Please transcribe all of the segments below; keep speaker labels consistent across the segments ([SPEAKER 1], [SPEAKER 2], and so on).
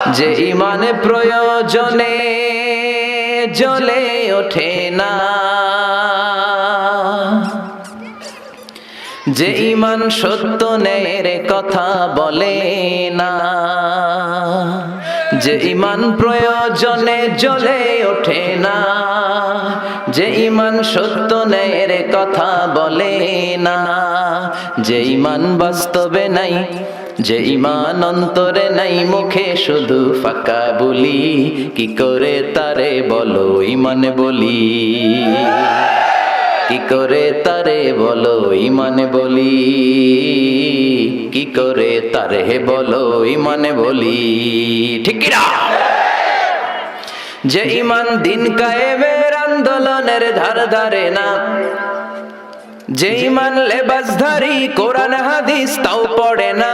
[SPEAKER 1] যে ইমানে প্রয়োজনে জ্বলে ওঠে না, যে ইমান সত্য ন্যায়ের কথা বলে না, যে ইমান প্রয়োজনে জ্বলে ওঠে না, যে ইমান সত্য ন্যায়ের কথা বলে না, যে ইমান বাস্তবে নাই, যে ইমান অন্তরে নাই, মুখে শুধু ফাঁকা বলি, কি করে তারে বলো ইমান বলি, কি করে তারে বলো ইমান বলি, কি করে তারে বলো ইমান বলি, ঠিক কি না? যে ইমান দিন কায়েমের আন্দোলনের ধার ধারে না, যে ইমান লেবাসধারী কোরআন হাদিস তাও পড়ে না,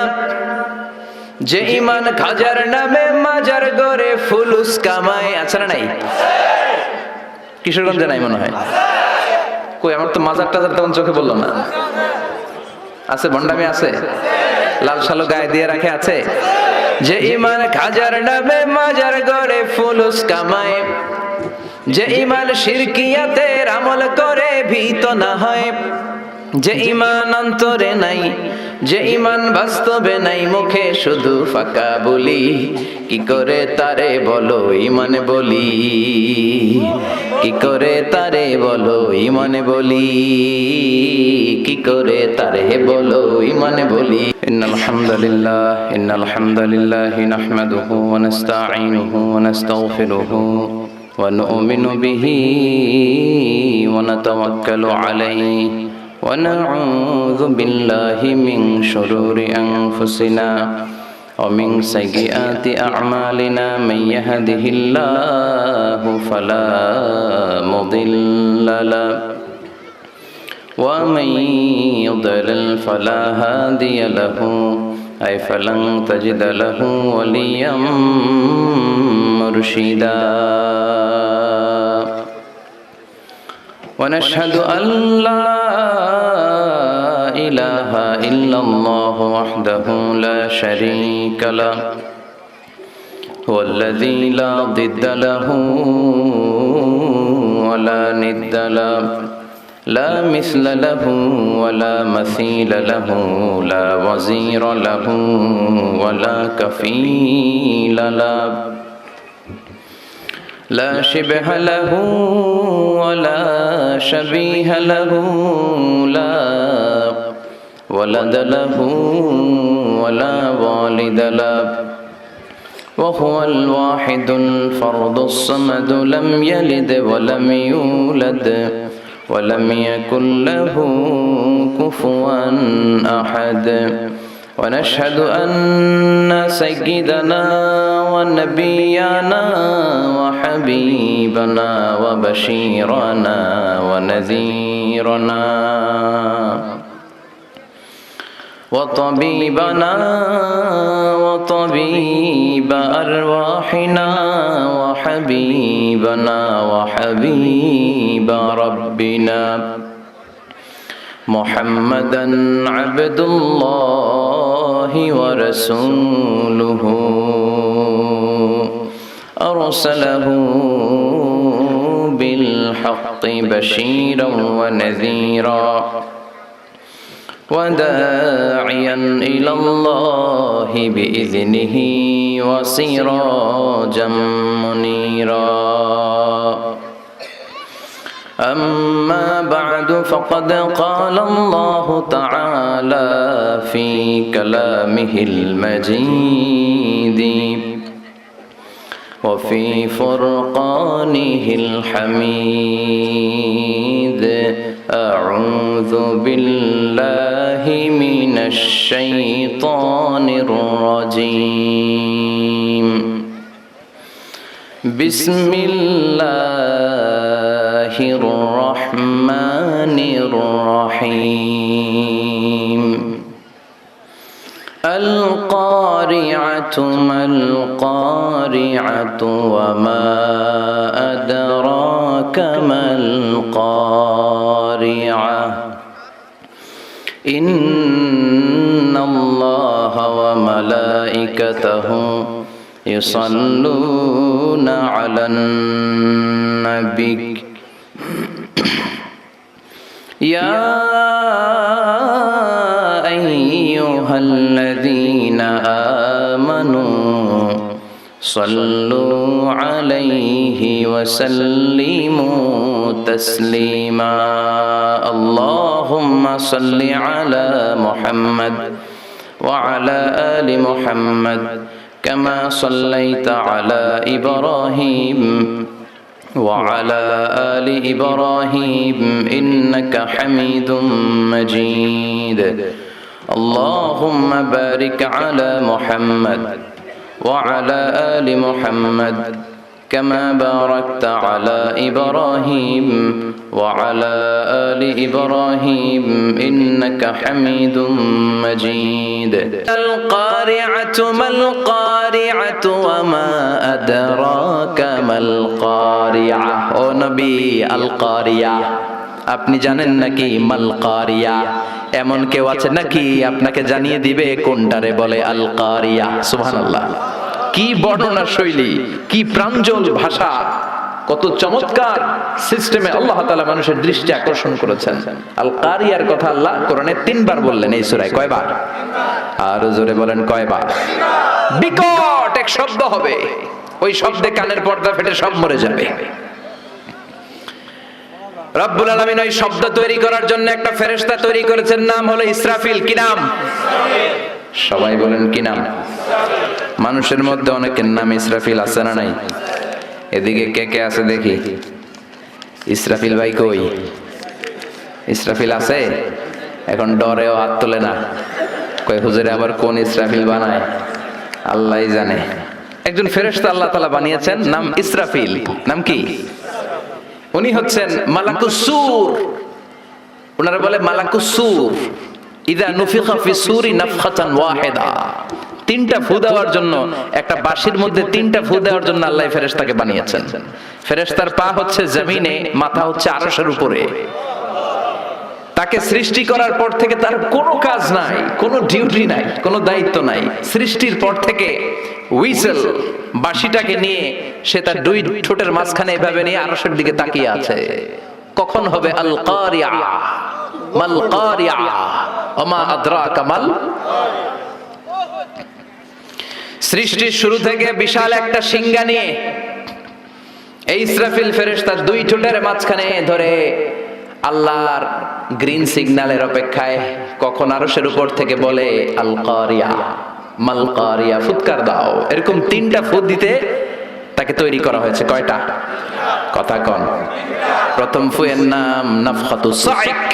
[SPEAKER 1] যে ইমান খাজার নামে মাজার গড়ে ফুলুস কামায়, আছে না নাই? কিশোরগঞ্জে নাই মনে হয়। কই, আমার তো মাজার টাজার তেমন চোখে বললো না। আছে, ভণ্ডামি আছে, লাল সালো গায়ে দিয়ে রাখে, আছে। যে ইমান খাজার নামে মাজার গড়ে ফুলুস কামায়, যে ইমান শিরকিয়াতের আমল করে ভীত না হয়, যে ইমান অন্তরে নাই, যে ইমান বাস্তবে নাই, মুখে শুধু ফাঁকা বলি, কি করে তারে বলো ইমান বলি, কি করে তারে বলো ইমান বলি, কি করে তারে বলো ইমান বলি। ইন্নাল হামদুলিল্লাহ নাহমাদুহু ওয়া নাস্তাঈনুহু ওয়া নাস্তাগফিরুহু ওয়া নু'মিনু বিহি ওয়া নাতাওয়াক্কালু আলাইহি ونعوذ بالله من شرور أنفسنا ومن سيئات أعمالنا من يهده الله فلا مضل له ومن يضلل فلا هادي له أي فلن تجد له وليا مرشدا ونشهد أن لا إله إلا الله وحده لا شريك له هو الذي لا ضد له ولا ند له لا مثل له ولا مثيل له لا وزير له ولا كفيل له لا شبه له ولا شبيه له لا ولد له ولا والد له وهو الواحد الفرد الصمد لم يلد ولم يولد ولم يكن له كفوا أحد ونشهد أن سيدنا ونبينا وحبيبنا وبشيرنا ونذيرنا وطبيبنا وطبيب أرواحنا وحبيبنا وحبيب ربنا محمدا عبد الله ورسوله أرسله بالحق بشيرا ونذيرا وداعيا إلى الله بإذنه وسراجا منيرا أما بعد فقد قال الله تعالى في كلامه المجيد وفي فرقانه الحميد أعوذ بالله من الشيطان الرجيم بسم الله الرحمن الرحيم القارعة ما القارعة وما أدراك ما القارعة إن الله وملائكته ইউসাল্লুনা আলান নবী ইয়া আইয়ুহাল্লাযীনা আমানু সাল্লু আলাইহি ওয়া সাল্লিমু তাসলিমা আল্লাহুম্মা সাল্লি আলা মুহাম্মাদ ওয়া আলা আলি মুহাম্মাদ কামা সাল্লাইতা আলা ইব্রাহিম ওয়া আলা আলি ইব্রাহিম ইন্নাকা হামিদুম মাজিদ আল্লাহুম্মা বারিক আলা মুহাম্মাদ وعلى آل محمد كما باركت على إبراهيم وعلى آل إبراهيم إنك حميد مجيد القارعة ما القارعة وما أدراك ما القارعة أو نبي القارعة আপনি জানেন নাকি মাল কারিয়া? এমন কেউ আছে নাকি আপনাকে জানিয়ে দিবে কোনটারে বলে আল কারিয়া? সুবহানাল্লাহ। কি বর্ণনা শৈলী, কি প্রাঞ্জল ভাষা, কত চমৎকার সিস্টেমে আল্লাহ তাআলা মানুষের দৃষ্টি আকর্ষণ করেছেন। আল কারিয়ার কথা আল্লাহ কোরআনে 3 বার বললেন এই সূরায়। কয়বার? আর জোরে বলেন কয়বার? বিকট এক শব্দ হবে, ওই শব্দে কানের পর্দা ফেটে সব মরে যাবে। রব্বুল আলামিন ওই শব্দ তৈরি করার জন্য একটা ফেরেশতা তৈরি করেছেন, নাম হলো ইসরাফিল। কি নাম? সবাই বলেন কি নাম? মানুষের মধ্যে অনেকের নাম ইসরাফিল আছে না নাই? এদিকে কে কে আছে দেখি? ইসরাফিল ভাই কই? ইসরাফিল আছে? এখন ডরেও হাত তোলে না, কই হুজুরে আবার কোন ইসরাফিল বানায় আল্লাহই জানে। একজন ফেরেশতা আল্লাহ তাআলা বানিয়েছেন, নাম ইসরাফিল। নাম কি? উনি হচ্ছেন মালাকুস সূর। ওনারা বলে মালাকুস সূর। ইযা নুফিখা ফিস সূরি নাফখাতান ওয়াহিদা। 3টা ফু দেওয়ার জন্য, একটা বাঁশির মধ্যে 3টা ফু দেওয়ার জন্য আল্লাহ ফেরেশতাকে বানিয়েছেন। ফেরেশতার পা হচ্ছে জমিনে, মাথা হচ্ছে আরশের উপরে। তাকে সৃষ্টি করার পর থেকে তার কোনো কাজ নাই, কোনো ডিউটি নাই, কোনো দায়িত্ব নাই। সৃষ্টির পর থেকে হুইসেল, বাঁশিটাকে নিয়ে সে তার 2 ঠোঁটের মাঝখানে এভাবে নিয়ে আরশের দিকে তাকিয়ে আছে। কখন হবে আল কারিয়া? মাল কারিয়া ওমা আদরাকা মাল। সৃষ্টির শুরু থেকে বিশাল একটা সিংহা নিয়ে এই ইসরাফিল ফেরেশতা 2 ঠোঁটের মাঝখানে ধরে আল্লাহর গ্রিন সিগন্যালের অপেক্ষায় কখন আরশের উপর থেকে বলে আল কারিয়া মাল কারিয়া, ফুৎকার দাও। এরকম 3টা ফুৎ দিতে তাকে তৈরি করা হয়েছে। কয়টা? কথা কন। প্রথম ফুয়ের নাম নাফখাতুস সাইক।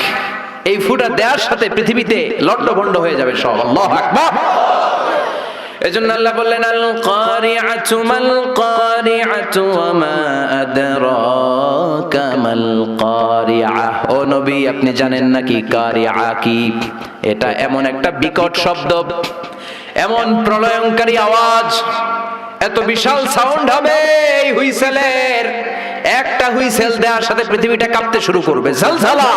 [SPEAKER 1] এই ফুটা দেওয়ার সাথে পৃথিবীতে লন্ডভন্ড হয়ে যাবে সব। আল্লাহু আকবার। এজন্য আল্লাহ বললেন আল কারিআতু মাল কারিআতু ওয়া মা আদরাকা মাল কারিআ। ও নবী, আপনি জানেন নাকি কারিআ কি? এটা এমন একটা বিকট শব্দ, এমন প্রলয়ঙ্কারী আওয়াজ, এত বিশাল সাউন্ড হবে এই হুইসেলের। একটা হুইসেল দেওয়ার সাথে পৃথিবীটা কাঁপতে শুরু করবে, ঝলঝলা,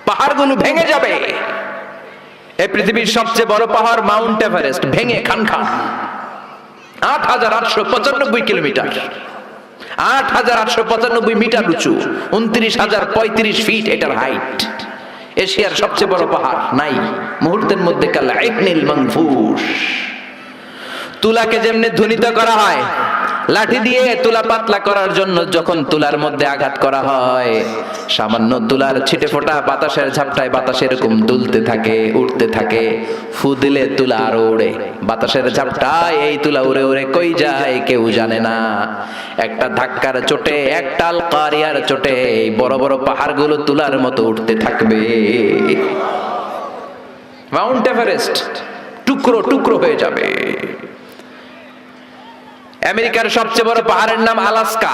[SPEAKER 1] পাহাড়গুলো ভেঙে যাবে। এই পৃথিবীর সবচেয়ে বড় পাহাড় মাউন্ট এভারেস্ট ভেঙে খানখান। ৮৮৯৫ কিলোমিটার, ৮৮৯৫ মিটার উঁচু, ২৯,০৩৫ ফিট এটার হাইট। এশিয়ার সবচেয়ে বড় পাহাড় নাই মুহূর্তের মধ্যে কাল আইকনিল মানফুস। তুলাকে যেমনি ধ্বনিত করা হয়, লাঠি দিয়ে তুলা পাতলা করার জন্য যখন তুলার মধ্যে আঘাত করা হয়, সামান্য তুলার ছিটে ফোটা বাতাসের ঝাপটায় বাতাস এরকম দুলতে থাকে, উঠতে থাকে। ফু দিলে তুলা আরো ওড়ে, বাতাসের ঝাপটায় এই তুলা উড়ে উড়ে কই যায় কেউ জানে না। একটা ধাক্কার চোটে, একটা আল কারিয়ার চোটে এই বড় বড় পাহাড়গুলো তুলার মতো উঠতে থাকবে। মাউন্ট এভারেস্ট টুকরো টুকরো হয়ে যাবে। আমেরিকার সবচেয়ে বড় পাহাড়ের নাম Alaska,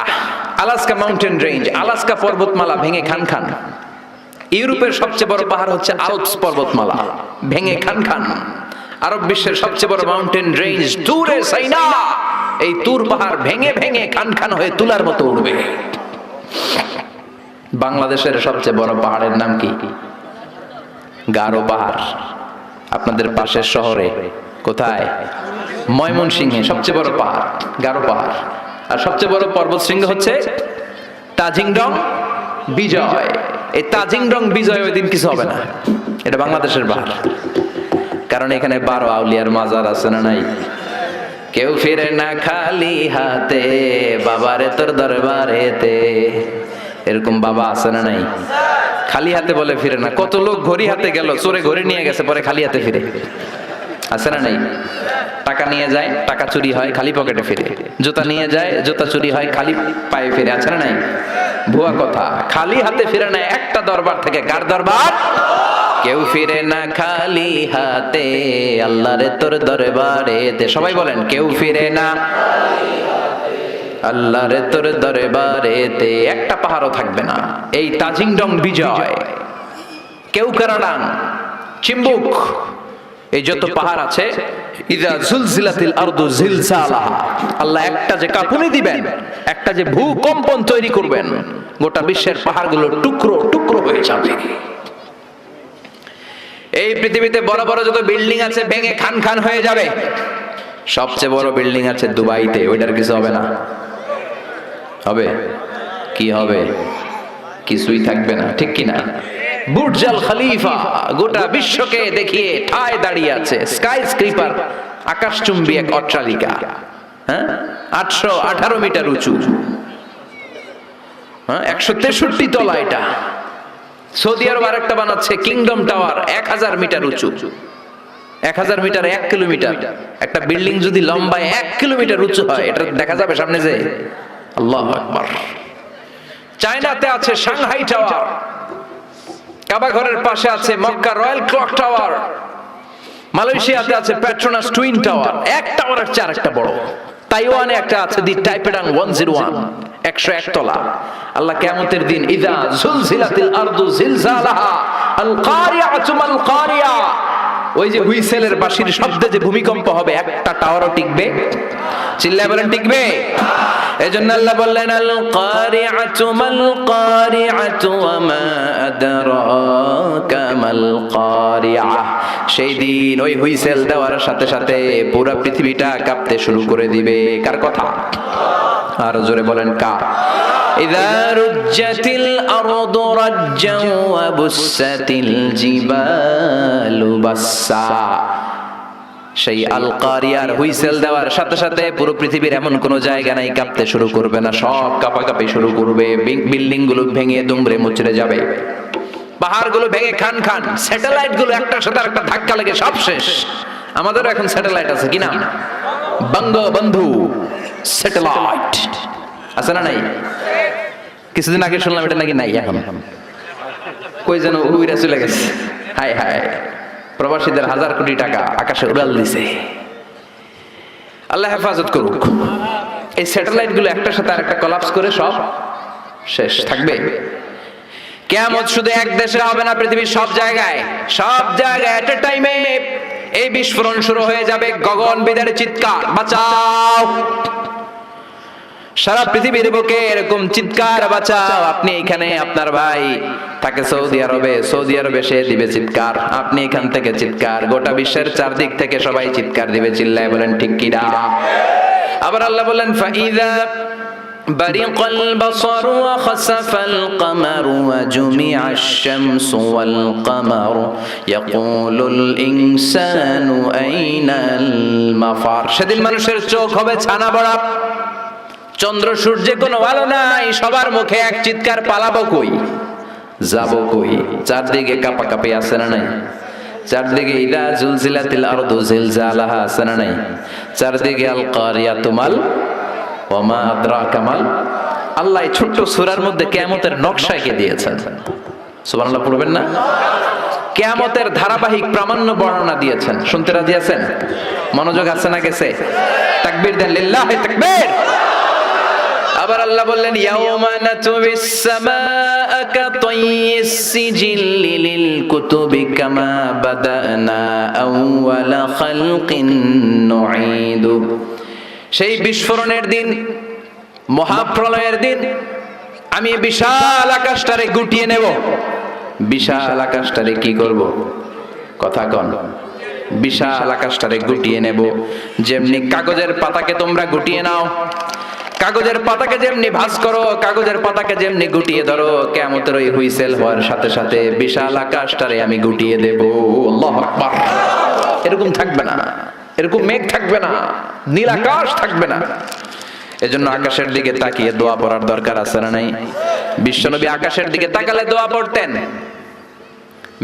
[SPEAKER 1] Alaska mountain range, Alaska পর্বতমালা ভেঙে খান খান। ইউরোপের সবচেয়ে বড় পাহাড় হচ্ছে আল্পস পর্বতমালা, ভেঙে খান খান। আরব বিশ্বের সবচেয়ে বড় মাউন্টেন রেঞ্জ তুরে সাইনা, এই তুর পাহাড় ভেঙে ভেঙে খান খান হয়ে তুলার মতো উঠবে। বাংলাদেশের সবচেয়ে বড় পাহাড়ের নাম কি? গারো পাহাড়। আপনাদের পাশের শহরে কোথায়? ময়মনসিংহে সবচেয়ে বড় পাহাড় গারো পাহাড়, আর সবচেয়ে বড় পর্বত শৃঙ্গ হচ্ছে তাজিংডং বিজয়। এই তাজিংডং বিজয় ওই দিন কিছু হবে না, এটা বাংলাদেশের পাহাড়, কারণ এখানে 12 আউলিয়ার মাজার আছে না নাই? কেউ ফিরে না খালি হাতে, বাবারে তোর দরবারেতে, এরকম বাবা আছে না নাই? খালি হাতে বলে ফিরে না। কত লোক ঘড়ি হাতে গেল, চোরে ঘড়ি নিয়ে গেছে, পরে খালি হাতে ফিরে, আছে না নাই? টাকা নিয়ে যায়, টাকা চুরি হয়, খালি পকেটে ফিরে। জুতা নিয়ে যায়, জুতা চুরি হয়, খালি পায়ে ফিরে, আছে না নাই? ভুয়া কথা, খালি হাতে ফিরে না একটা দরবার থেকে। কার দরবার? কেউ ফিরে না খালি হাতে, আল্লাহরে তোর দরবারেতে। সবাই বলেন, কেউ ফিরে না আল্লাহরে তোর দরবারেতে। একটা পাহাড়ও থাকবে না। এই তাজিংডং বিজয়, কেওক্রাডাং, চিম্বুক, এই যত পাহাড় আছে, ইযা জুলজিলাতিল আরদু জিলজালাহা, আল্লাহ একটা যে কাঁপুনি দিবেন, একটা যে ভূকম্পন তৈরি করবেন, গোটা বিশ্বের পাহাড়গুলো টুকরো টুকরো হয়ে যাবে। এই পৃথিবীতে বড় বড় যত বিল্ডিং আছে ভেঙে খান খান হয়ে যাবে। সবচেয়ে বড় বিল্ডিং আছে দুবাইতে, ওইটার কিছু হবে না? হবে? কি হবে? কিছুই থাকবে না, ঠিক কিনা? বুর্জ আল খলিফা গোটা বিশ্বকে দেখিয়ে ঠায় দাঁড়িয়ে আছে। স্কাই স্ক্রিপার, আকাশচুম্বী এক অট্টালিকা, হ্যাঁ, 818 মিটার উঁচু, 163 তলা। এটা সৌদি আরব আরেকটা বানাচ্ছে, কিংডম টাওয়ার, 1000 মিটার উঁচু। 1000 মিটার 1 কিলোমিটার। একটা বিল্ডিং যদি লম্বায় 1 কিলোমিটার উঁচু হয়, এটা দেখা যাবে সামনে যে? আল্লাহু আকবার। চায়নাতে আছে সাংহাই টাওয়ার, কাবা ঘরের পাশে আছে মক্কা রয়্যাল ক্লক টাওয়ার, মালয়েশিয়াতে আছে পেট্রোনাস টুইন টাওয়ার, এক টাওয়ারের চেয়ে আরেকটা বড়। তাইওয়ানে একটা আছে দি টাইপেডাং 101, 101 তলা। আল্লাহ কিয়ামতের দিন ইযা জুলজিলাতিল আরদু জিলজালাহা আল কারিআতু মাল কারিয়া, ওই যে হুইসেলের বাঁশির শব্দে যে ভূমিকম্প হবে, একটা টাওয়ারও টিকবে? চিল্লায় বলেন, টিকবে? এজন্য আল্লাহ বললেন, আল কারিআতু মাল কারিআতু ওয়া মা আদরাকা মাল কারিআ। সেই দিন ওই হুইসেল দেওয়ার সাথে সাথে পুরো পৃথিবীটা কাঁপতে শুরু করে দিবে। কার কথা? আর জোরে বলেন, কার? ইযা রুজ্জাতিল আরদু রাজ্জা ওয়া বুসাতিল জিবালু বাসসা। সেই আল কারিয়ার হুইসেল দেওয়ার সাথে সাথে পুরো পৃথিবীর এমন কোনো জায়গা নাই কাঁপতে শুরু করবে না, সব কাঁপাকাঁপি শুরু করবে। বিল্ডিং গুলো ভেঙে দুমড়ে মুচড়ে যাবে, পাহাড়গুলো ভেঙে খান খান, স্যাটেলাইট গুলো একটার সাথে আরেকটা ধাক্কা লেগে সব শেষ। আমাদেরও এখন স্যাটেলাইট আছে, কি নাম? বঙ্গবন্ধু স্যাটেলাইট, আছে না নাই? কিছুদিন আগে শুনলাম এটা নাকি নাই এখন, কই যেন উইরা চলে গেছে। হায় হায়, প্রবাসীদের 1000 কোটি টাকা আকাশে উড়াল দিছে। আল্লাহ হেফাজত করুক। এই স্যাটেলাইট গুলো একটার সাথে আরেকটা কোলাপস করে সব শেষ থাকবে। কিয়ামত শুধু এক দেশে হবে না, পৃথিবীর সব জায়গায় এট এ টাইমে এই বিস্ফোরণ শুরু হয়ে যাবে। গগনবিদারী চিৎকার, বাঁচাও! সারা পৃথিবীর বুকে এরকম চিৎকার, বাঁচাও! আপনি এখানে, আপনার ভাই থাকে সৌদি আরবে সে দিবে চিৎকার, আপনি এখান থেকে চিৎকার, গোটা বিশ্বের চারদিক থেকে সবাই চিৎকার দিবে। চিল্লায় বলেন, ঠিক কিনা? আবার আল্লাহ বলেন, ফাইযা বারিকাল বাসারু ওয়া খাসাফাল কামারু ওয়া জুমিআশ শামসু ওয়াল কামারু ইয়াকুলুল ইনসানু আইনাল মাফার। সেদিন মানুষের চোখ হবে ছানা বড়া, চন্দ্র সূর্যে কোনো আলো নাই, সবার মুখে এক চিৎকার, পালাবো কই, যাবো কই? চারদিকে কাঁপাকাঁপি, আছে না নাই? চারদিকে ইযা জুলজিলাতিল আরদু জিলজালাহা, আছে না নাই? চারদিকে আল কারিয়াতু মাল ওয়া মা আদরাকা মাল। আল্লাহ এই ছোট্ট সূরার মধ্যে কিয়ামতের নকশা এঁকে দিয়েছেন। সুবহানাল্লাহ পড়বেন না? কিয়ামতের ধারাবাহিক প্রামাণ্য বর্ণনা দিয়েছেন। শুনতে রাজি আছেন? মনোযোগ আছে না গেছে? তাকবীর দেন, লিল্লাহি তাকবীর। আবার আল্লাহ বললেন, ইয়াউমা নাতুবিস সামাআ কাতাইয়িস সিজিল্লি লিল কুতুবি কামা বাদানা আউওয়ালা খালকিন নুঈদু। সেই বিস্ফোরণের দিন, মহাপ্রলয়ের দিন, আমি বিশাল আকাশটারে গুটিয়ে নেব। বিশাল আকাশটারে কি করব? কথা কন। বিশাল আকাশটারে গুটিয়ে নেব। যেমনি কাগজের পাতাকে তোমরা গুটিয়ে নাও, কাগজের পাতাকে যেমনি ভাঁজ করো, কাগজের পাতাকে যেমনি গুটিয়ে ধরো, কিয়ামতের ওই হুইসেল হওয়ার সাথে সাথে বিশাল আকাশটারে আমি গুটিয়ে দেব। আল্লাহু আকবার। এরকম থাকবে না, এরকম মেঘ থাকবে না, নীল আকাশ থাকবে না। এজন্য আকাশের দিকে তাকিয়ে দোয়া পড়ার দরকার আছে না নাই? বিশ্বনবী আকাশের দিকে তাকালে দোয়া পড়তেন,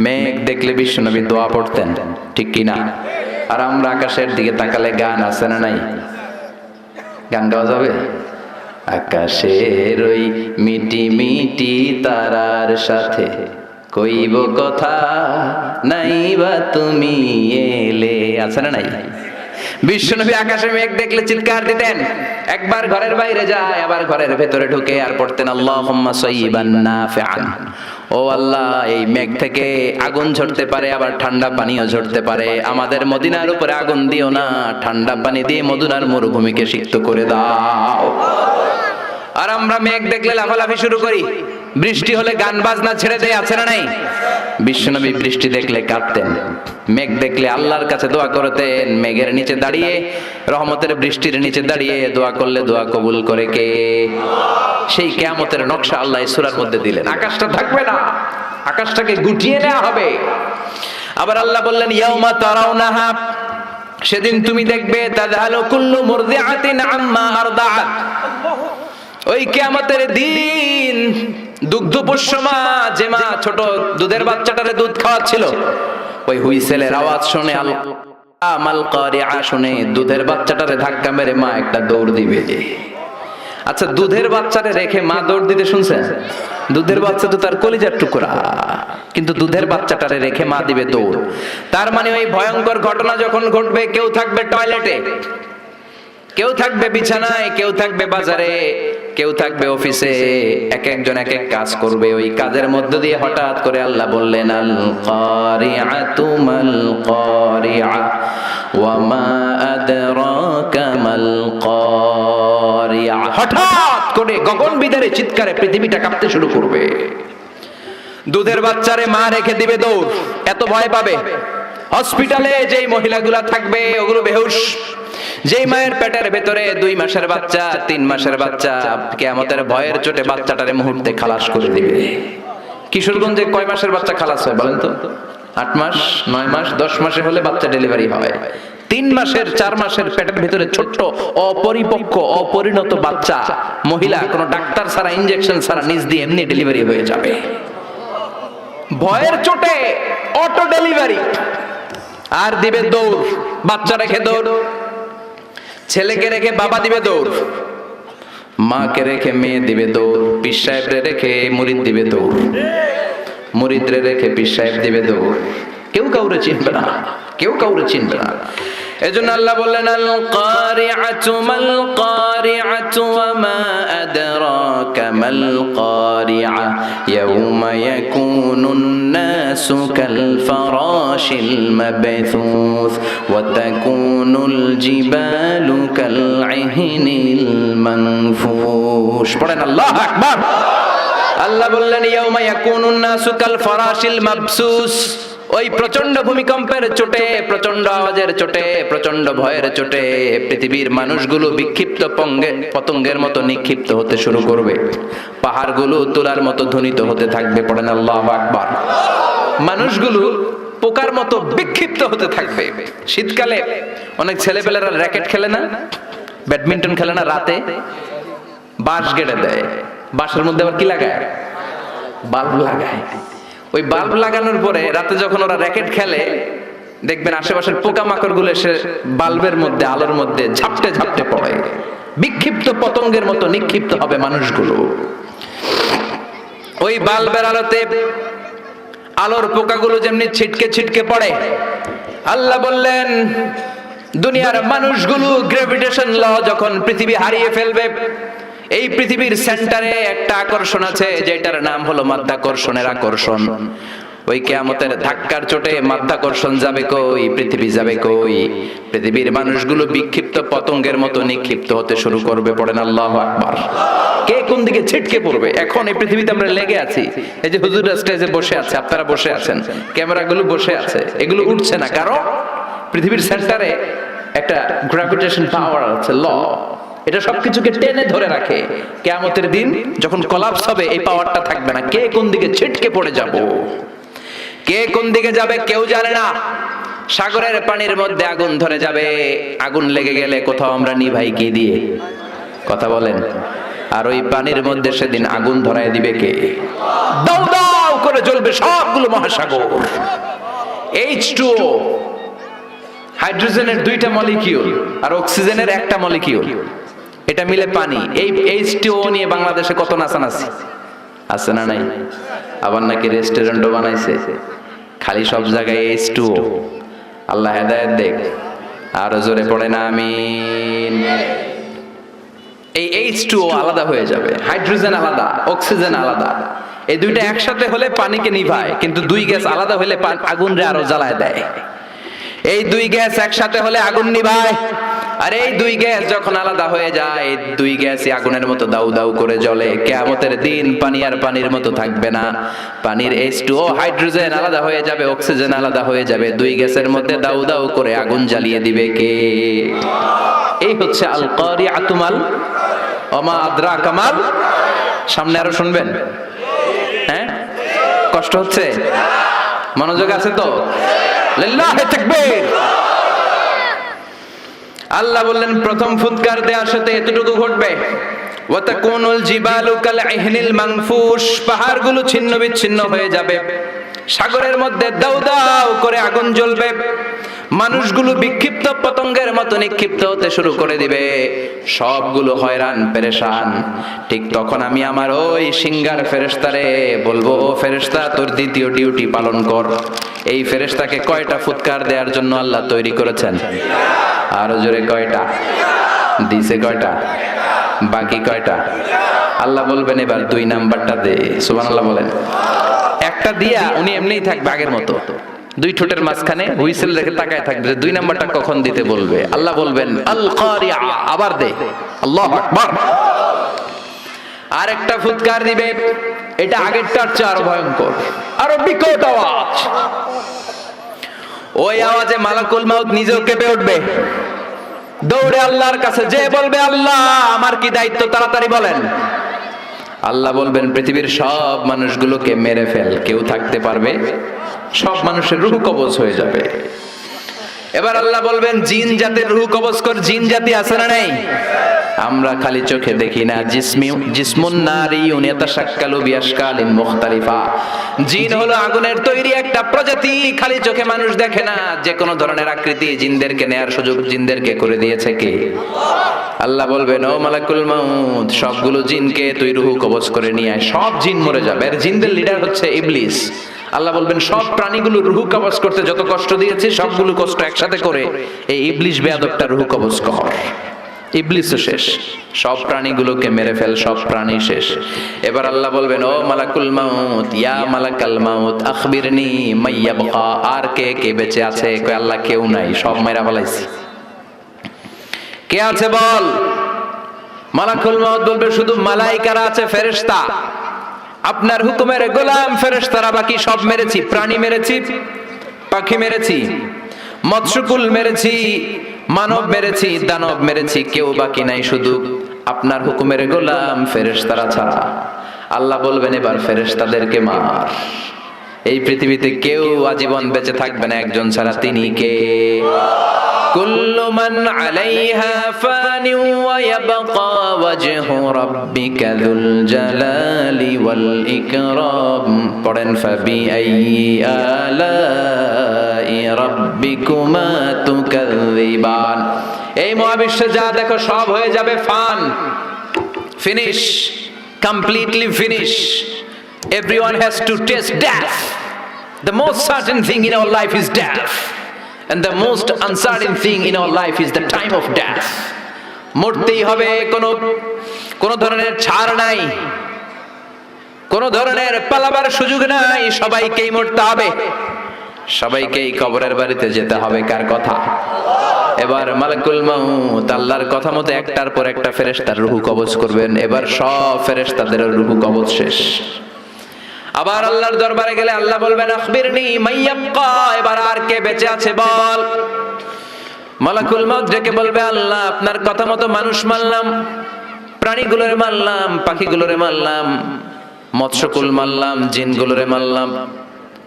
[SPEAKER 1] মেঘ দেখলে বিশ্বনবী দোয়া পড়তেন, ঠিক কি না? আর আমরা আকাশের দিকে তাকালে গান আছে না নাই? গান গাওয়া যাবে? আকাশের ওই মিটি মিটি তারার সাথে কইব কথা, নাইবা তুমি এলে, আছে না নাই? বিশ্বনবী আকাশে মেঘ দেখলে চিৎকার দিতেন, একবার ঘরের বাইরে যায় আবার ঘরের ভেতরে ঢুকে আর পড়তেন আল্লাহুম্মা সাইয়্যিবান নাফিআন। ও আল্লাহ, এই মেঘ থেকে আগুন ঝরতে পারে, আবার ঠান্ডা পানিও ঝরতে পারে, আমাদের মদিনার উপরে আগুন দিও না, ঠান্ডা পানি দিয়ে মদিনার মরুভূমিকে সিক্ত করে দাও। আর আমরা মেঘ দেখলে লাফালাফি শুরু করি, বৃষ্টি হলে গান বাজনা ছেড়ে দেয়, আছে না নাই? বিশ্বনবী বৃষ্টি দেখলে কাঁদতেন, মেঘ দেখলে আল্লাহর কাছে দোয়া করতেন। মেঘের নিচে দাঁড়িয়ে, রহমতের বৃষ্টির নিচে দাঁড়িয়ে দোয়া করলে দোয়া কবুল করে কে? সেই কিয়ামতের নকশা আল্লাহ এই সূরার মধ্যে দিলেন। আকাশটা থাকবে না, আকাশটাকে গুটিয়ে নেওয়া হবে। আবার আল্লাহ বললেন ইয়াউমা তারাউনাহা, সেদিন তুমি দেখবে তাযহালু কুল্লু মুরদিআতিন আম্মা আরদাআত। ওই কিয়ামতের দিন দুগ্ধপোষ্য মা, যে মা ছোট দুধের বাচ্চাটারে দুধ খাওয়াচ্ছিল, ওই হুইসেলের আওয়াজ শুনে আমাল কারিআ শুনে দুধের বাচ্চাটারে ধাক্কা মেরে মা একটা দৌড় দিবে। আচ্ছা, দুধের বাচ্চারে রেখে মা দৌড় দিতে শুনছেন? দুধের বাচ্চা তো তার কলিজার টুকরা, কিন্তু দুধের বাচ্চাটারে রেখে মা দিবে দৌড়। তার মানে ওই ভয়ঙ্কর ঘটনা যখন ঘটবে, কেউ থাকবে টয়লেটে, কেউ থাকবে বিছানায়, কেউ থাকবে বাজারে, কেউ থাকবে অফিসে, এক একজন এক এক কাজ করবে। ওই কাজের মধ্য দিয়ে হঠাৎ করে আল্লাহ বললেন আল কারিআতু মাল কারিআ ওয়া মা আদরাকা মাল কারিআ। হঠাৎ করে গগন বিদারে চিৎকারে পৃথিবীটা কাঁপতে শুরু করবে। দুধের বাচ্চারে মা রেখে দিবে দৌড়, এত ভয় পাবে। হসপিটালে যেই মহিলাগুলা থাকবে ওগুলো বেহুশ। যেই মায়ের পেটের ভেতরে 2 মাসের বাচ্চা, 3 মাসের বাচ্চা, কিয়ামতের ভয়ের চোটে বাচ্চাটারে মুহূর্তে খালাস করে দিবে। কিশোরগঞ্জে কয় মাসের বাচ্চা খালাস হয় বলেন তো? 8 মাস, 9 মাস, 10 মাসে হলে বাচ্চা ডেলিভারি হয়। 3 মাসের 4 মাসের পেটের ভেতরে ছোট্ট অপরিপক্ক অপরিণত বাচ্চা মহিলা কোনো ডাক্তার ছাড়া, ইনজেকশন ছাড়া নিজ দিয়ে এমনি ডেলিভারি হয়ে যাবে। ভয়ের চোটে অটো ডেলিভারি। আর দিবে দৌড়, বাচ্চা রেখে দৌড়, ছেলেকে রেখে বাবা দিবে দৌড়, মাকে রেখে মেয়ে দিবে দৌড়, পীর সাহেবরে রেখে মুরিদ দিবে দৌড়, মুরিদরে রেখে পীর সাহেব দিবে দৌড়। কেউ কাউরে চিনবে না, কেউ কাউরে চিনবে না। এজন্য আল্লাহ বললেন আল কারিআতু মাল কারিআতু ওয়া মা আদরাকা মাল কারিআ ইয়াউমা ইয়াকুনুন নাসু কাল ফারাশিল মাবথুস ওয়া তাকুনুল জিবালু কাল ইহনিল মানফুশ। পড়েন আল্লাহু আকবার। আল্লাহ বললেন ইয়াউমা ইয়াকুনুন নাসু কাল ফারাশিল মাবসুস। ওই প্রচন্ড ভূমিকম্পের চোটে, প্রচন্ড আওয়াজের চোটে, প্রচন্ড ভয়ের চোটে পৃথিবীর মানুষগুলো বিক্ষিপ্ত পতঙ্গের মতো নিক্ষিপ্ত হতে শুরু করবে। পাহাড়গুলো তুলার মতো ধ্বনিত হতে থাকবে। পড়েন আল্লাহু আকবার। মানুষগুলো পোকার মতো বিক্ষিপ্ত হতে থাকবে। শীতকালে অনেক ছেলেপেলেরা র্যাকেট খেলে না, ব্যাডমিন্টন খেলে না, রাতে বাঁশ গেড়ে দেয়। বাঁশের মধ্যে আবার কি লাগায়? বাল্ব লাগায়। ওই বাল্ব লাগানোর পরে রাতে যখন ওরা র্যাকেট খেলে, দেখবেন আশেপাশের পোকামাকড় গুলো এসে বাল্বের মধ্যে, আলোর মধ্যে ঝাপটে ঝাপটে পড়ে। বিক্ষিপ্ত পতঙ্গের মতো নিক্ষিপ্ত হবে মানুষগুলো। ওই বাল্বের আলোতে আলোর পোকাগুলো যেমনি ছিটকে ছিটকে পড়ে, আল্লাহ বললেন দুনিয়ার মানুষগুলো গ্র্যাভিটেশন ল যখন পৃথিবী হারিয়ে ফেলবে, এই পৃথিবীর সেন্টারে একটা আকর্ষণ আছে যেটার নাম হলো মাধ্যাকর্ষণের আকর্ষণ। ওই কিয়ামতের ধাক্কার চোটে মাধ্যাকর্ষণ যাবে কই, পৃথিবী যাবে কই। পৃথিবীর মানুষগুলো বিক্ষিপ্ত পতঙ্গের মতো নিক্ষিপ্ত হতে শুরু করবে। পড়েন আল্লাহু আকবার। কে কোন দিকে ছিটকে পড়বে। এখন এই পৃথিবীতে আমরা লেগে আছি। এই যে হুজুররা স্টেজে বসে আছে, আপনারা বসে আছেন, ক্যামেরাগুলো বসে আছে, এগুলো উঠছে না। কারণ পৃথিবীর সেন্টারে একটা গ্র্যাভিটেশন পাওয়ার আছে, ল, এটা সবকিছুকে টেনে ধরে রাখে। কিয়ামতের দিন যখন কোলাপস হবে এই পাওয়ারটা থাকবে না, কে কোন দিকে ছিটকে পড়ে যাব, কে কোন দিকে যাবে কেউ জানে না। সাগরের পানির মধ্যে আগুন ধরে যাবে, আগুন লেগে গেলে কোথাও আমরা নিভাই কি দিয়ে, কথা বলেন। আর ওই পানির মধ্যে সেদিন আগুন ধরায় দিবে কে? দাও দাও করে জ্বলবে সবগুলো মহাসাগর। H2O, হাইড্রোজেনের 2টা মলিকিউল আর অক্সিজেনের একটা মলিকিউল, এটা মিলে পানি। এই H2O নিয়ে বাংলাদেশে কত নাচানাচি আছে না নাই? আবার নাকি রেস্টুরেন্টও বানাইছে, খালি সব জায়গায় H2O। আল্লাহ হেদায়েত দেখ, আরো জোরে পড়ে না আমিন। এই H2O আলাদা হয়ে যাবে, হাইড্রোজেন আলাদা, অক্সিজেন আলাদা। এই দুইটা একসাথে হলে পানিকে নিভায়, কিন্তু দুই গ্যাস আলাদা হলে আগুন রে আরো জ্বালায় দেয়। এই দুই গ্যাস একসাথে হলে আগুন নিভায়, আর এই দুই গ্যাস যখন আলাদা হয়ে যায়, এই দুই গ্যাসই আগুনের মতো দাউ দাউ করে জ্বলে। কিয়ামতের দিন পানি আর পানির মতো থাকবে না, পানির H2O হাইড্রোজেন আলাদা হয়ে যাবে, অক্সিজেন আলাদা হয়ে যাবে, দুই গ্যাসের মধ্যে দাউ দাউ করে আগুন জ্বালিয়ে দিবে কে? এই হচ্ছে আল কারিআতু মাল ওমা আদরাকা মাল। সামনে আরো শুনবেন? হ্যাঁ, কষ্ট হচ্ছে? মনোযোগ আছে তো? লিল্লাহি তাকবীর। আল্লাহ বললেন প্রথম ফুৎকার দেওয়ার সাথে এতটুকু ঘটবে, ওয়া তাকুনুল জিবালু কাল ইহনিল মানফুশ, পাহাড়গুলো ছিন্ন বিচ্ছিন্ন হয়ে যাবে, সাগরের মধ্যে দাউ দাউ করে আগুন জ্বলবে, মানুষগুলো বিক্ষিপ্ত পতঙ্গের মতো নিক্ষিপ্ত হতে শুরু করে দিবে, সবগুলো হয়রান পেরেশান। ঠিক তখন আমি আমার ওই সিঙ্গার ফেরেশতারে বলবো, ও ফেরেশতা তোর দ্বিতীয় ডিউটি পালন কর। এই ফেরেশতাকে কয়টা ফুৎকার দেওয়ার জন্য আল্লাহ তৈরি করেছেন? আরো জোরে কয়টা দিছে? কয়টা? বাকি কয়টা? আল্লাহ বলবেন এবার 2 নাম্বারটা দে। সুবহানাল্লাহ বলেন। একটা দিয়া উনি এমনিই থাকবে আগের মতো, 2 ঠোঁটের মাঝখানে হুইসেল রেখে তাকায় থাকবে, 2 নাম্বারটা কখন দিতে বলবে। আল্লাহ বলবেন আল কারিআ, আবার দে। আল্লাহু আকবার। আরেকটা ফুৎকার দিবে, এটা আগেরটার চেয়ে আরো ভয়ঙ্কর, আরো বিকট আওয়াজ। ওই আওয়াজে মালাকুল মাউত নিজেও কেঁপে উঠবে, দৌড়ে আল্লাহর কাছে যে বলবে আল্লাহ আমার কি দায়িত্ব, তাড়াতাড়ি বলেন। আল্লাহ বলবেন পৃথিবীর সব মানুষগুলোকে মেরে ফেল, কেউ থাকতে পারবে? সব মানুষের রূহ কবজ হয়ে যাবে। এবার আল্লাহ বলবেন জিন জাতির রূহ কবজ কর। জিন জাতি আছে না নাই? আমরা খালি চোখে দেখি না। জিসমুন নারিয়ুন ইয়াতাশাক্কালু বিআশকালিন মুখতালিফা, জিন হলো আগুনের তৈরি একটা প্রজাতি, খালি চোখে মানুষ দেখে না। যে কোনো ধরনের আকৃতি জিনদেরকে নেয়ার সুযোগ জিনদেরকে করে দিয়েছে কে? আল্লাহ বলবেন ও মালাকুল মাউত, সবগুলো জিনকে তুই রূহ কবজ করে নিয়ে আয়। সব জিন মরে যাবে। এর জিনদের লিডার হচ্ছে ইবলিস। আল্লাহ বলবেন সব প্রাণীগুলো রূহ কবজ করতে যত কষ্ট দিয়েছে সবগুলো কষ্ট একসাথে করে এই ইবলিস বেয়াদবটা রূহ কবজ কর। ইবলিসও শেষ, সব প্রাণীগুলোকে মেরে ফেল, সব প্রাণী শেষ। এবার আল্লাহ বলবেন ও মালাকুল মাউত, ইয়া মালাকাল মাউত আখবিরনি মাইয়াবকা, আর কে কে বেঁচে আছে? কই আল্লাহ কেউ নাই, সব মেরা ফেলাইছি। কে আছে বল? মালাকুল মাউত বলবে শুধু মালাইকারা আছে, ফেরেশতা। আপনার হুকুমের গোলাম ফেরেশতারা বাকি সব মেরেছি, প্রাণী মেরেছি, পাখি মেরেছি, মৎস্যকুল মেরেছি, মানব মেরেছি, দানব মেরেছি, কেউ বাকি নাই শুধু আপনার হুকুমের গোলাম ফেরেশতারা ছাড়া। আল্লাহ বলবেন এবার ফেরেশতাদেরকে মার। এই পৃথিবীতে কেউ আজীবন বেঁচে থাকবে না একজন ছাড়া, তিনি কে? কুল্লু মান আলাইহা ফানি ওয়া ইয়াবকা ওয়াজহু রাব্বিকা যুল জালালি ওয়াল ইকরাম। পড়েন ফাবিআইয়ি আলাই রাব্বিকুমা তুকাযযিবান। এই মহাবিশ্বে যা দেখো সব হয়ে যাবে fun, finish, completely finish. Everyone has to taste death. The most certain thing in our life is death, and the most uncertain thing in our life is the time of death. মরতেই হবে, কোনো ধরনের ছাড় নাই, কোনো ধরনের পালাবার সুযোগ নাই, সবাইকেই মরতে হবে, সবাইকেই কবরের বাড়িতে যেতে হবে। কার কথা? এবার মালাকুল মাউত আল্লাহর কথা মতো একটার পর একটা ফেরেশতার রূহ কবজ করবেন। এবার সব ফেরেশতাদের রূহ কবজ শেষ। আবার আল্লাহর দরবারে গেলে আল্লাহ বলবেন আখবিরনি মাইয়াবকা, এবার আর কে বেঁচে আছে বল। মালাকুল মউত ডেকে বলবে আল্লাহ আপনার কথা মতো মানুষ মারলাম, প্রাণীগুলোরে মারলাম, পাখিগুলোরে মারলাম, মৎস্যকুল মারলাম, জিনগুলোরে মারলাম,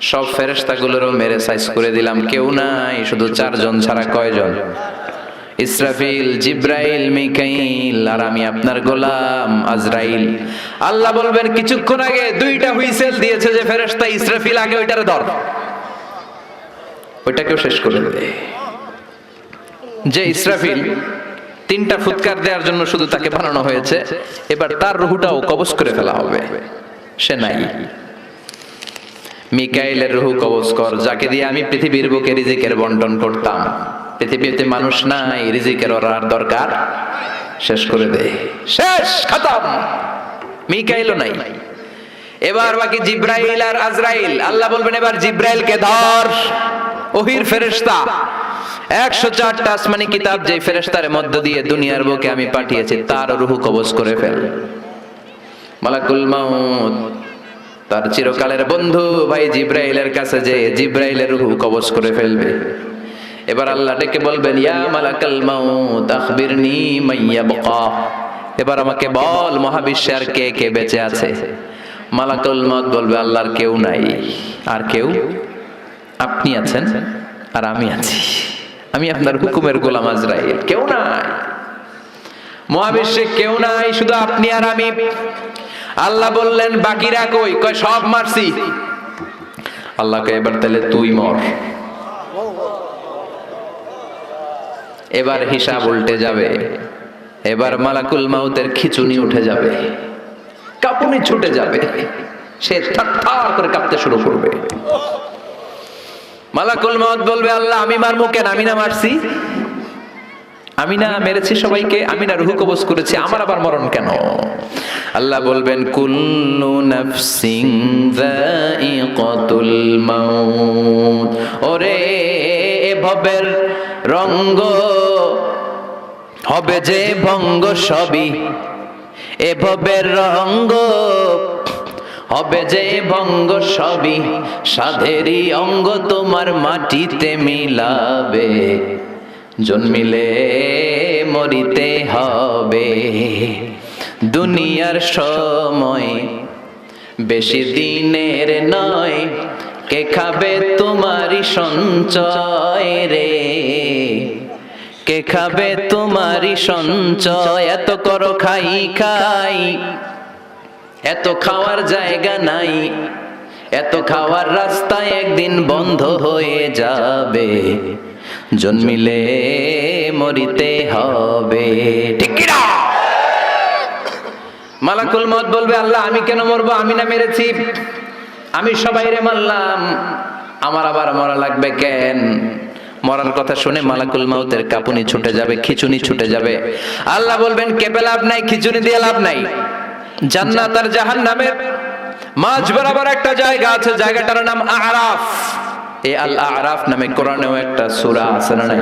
[SPEAKER 1] সব ফেরেশতাগুলোরও মেরে সাইজ করে দিলাম, কেউ নাই, শুধু 4 জন ছাড়া। কয়জন? ইসরাফিল, জিব্রাইল, মিকাইল আর আমি আপনার গোলাম আজরাইল। আল্লাহ বলবেন কিছুক্ষণ আগে 2টা হুইসেল দিয়েছে যে ফেরেশতা ইসরাফিল, আগে ওইটারে ধর, ওইটাকেও শেষ করে দে। যে ইসরাফিল 3টা ফুৎকার দেওয়ার জন্য শুধু তাকে বানানো হয়েছে, এবার তার রুহটাও কবজ করে ফেলা হবে, সে নাই। মিকাইলের রুহ কবজ কর, যাকে দিয়ে আমি পৃথিবীর বুকে রিজিকের বন্টন করতাম। পৃথিবীতে মানুষ নাই, রিজিকের আর দরকার, শেষ করে দে, শেষ, খতম। মিকাইলও নাই, এবার বাকি জিব্রাইল আর আজরাইল। আল্লাহ বলবেন এবার জিব্রাইলকে ধর, ওহির ফেরেশতা। 104টা আসমানি কিতাব যে ফেরেশতার মধ্য দিয়ে দুনিয়ার বুকে আমি পাঠিয়েছি, তার রূহ কবজ করে ফেল। মালাকুল মাউত তার চিরকালের বন্ধু ভাই জিব্রাইলের কাছে যে জিব্রাইলের রূহ কবজ করে ফেলবে। এবার আল্লাহ ডেকে বলবেন ইয়া মালাকাল মাউত আখবিরনি মাইয়াবকা, এবার আমাকে বল মহাবিশ্বে আর কে কে বেঁচে আছে। মালাকুল মাউত বলবে আল্লাহর কেউ নাই। আর কেউ? আপনি আছেন আর আমি আছি, আমি আপনার হুকুমের গোলাম আজরাইল, কেউ নাই, মহাবিশ্বে কেউ নাই, শুধু আপনি আর আমি। আল্লাহ বললেন বাকিরা কই? কয় সব মারছি। আল্লাহকে এবার তাহলে তুই মর। এবার হিসাব উল্টে যাবে, এবার মালাকুল মাউতের খিচুনি উঠে যাবে, কাঁপুনি ছুটে যাবে, সে থার করে কাঁপতে শুরু করবে। মালাকুল মাউত বলবে আল্লাহ আমি মারমু কেন? আমি না মারছি, আমি না মেরেছি সবাইকে, আমি না রূহ কবজ করেছি, আমার আবার মরণ কেন? আল্লাহ বলবেন কুল্লু নাফসিন যায়িকাতুল মাউত, ওরে এ ভবের রঙ্গ হবে যে ভঙ্গ সবই, এ ভবের রঙ্গ হবে যে ভঙ্গ সবই, সাধেরই অঙ্গ তোমার মাটিতে মিলাবে, জন্মিলে মরিতে হবে। দুনিয়ার সময় বেশি দিনের নয়, কে খাবে তোমারই সঞ্চয় রে, কে খাবে তোমারই সঞ্চয়। এত করো খাই খাই, এত খাওয়ার জায়গা নাই, এত খাওয়ার রাস্তা একদিন বন্ধ হয়ে যাবে, জন্মিলে মরিতে হবে। ঠিক কি না? মালাকুল মউত বলবে আল্লাহ আমি কেন মরবো? আমি না মেরেছি, আমি সবাইরে মারলাম, আমার আবার মরা লাগবে কেন? মরার কথা শুনে মালাকুল মাউতের কাঁপুনি ছুটে যাবে, খিচুনি ছুটে যাবে। আল্লাহ বলবেন কেঁপে লাভ নাই, খিচুনি দিয়ে লাভ নাই। জান্নাত আর জাহান্নামের মাঝ বরাবর একটা জায়গা আছে, জায়গাটার নাম আরাফ। এই আল আরাফ নামে কোরআনেও একটা সূরা আছে না নাই?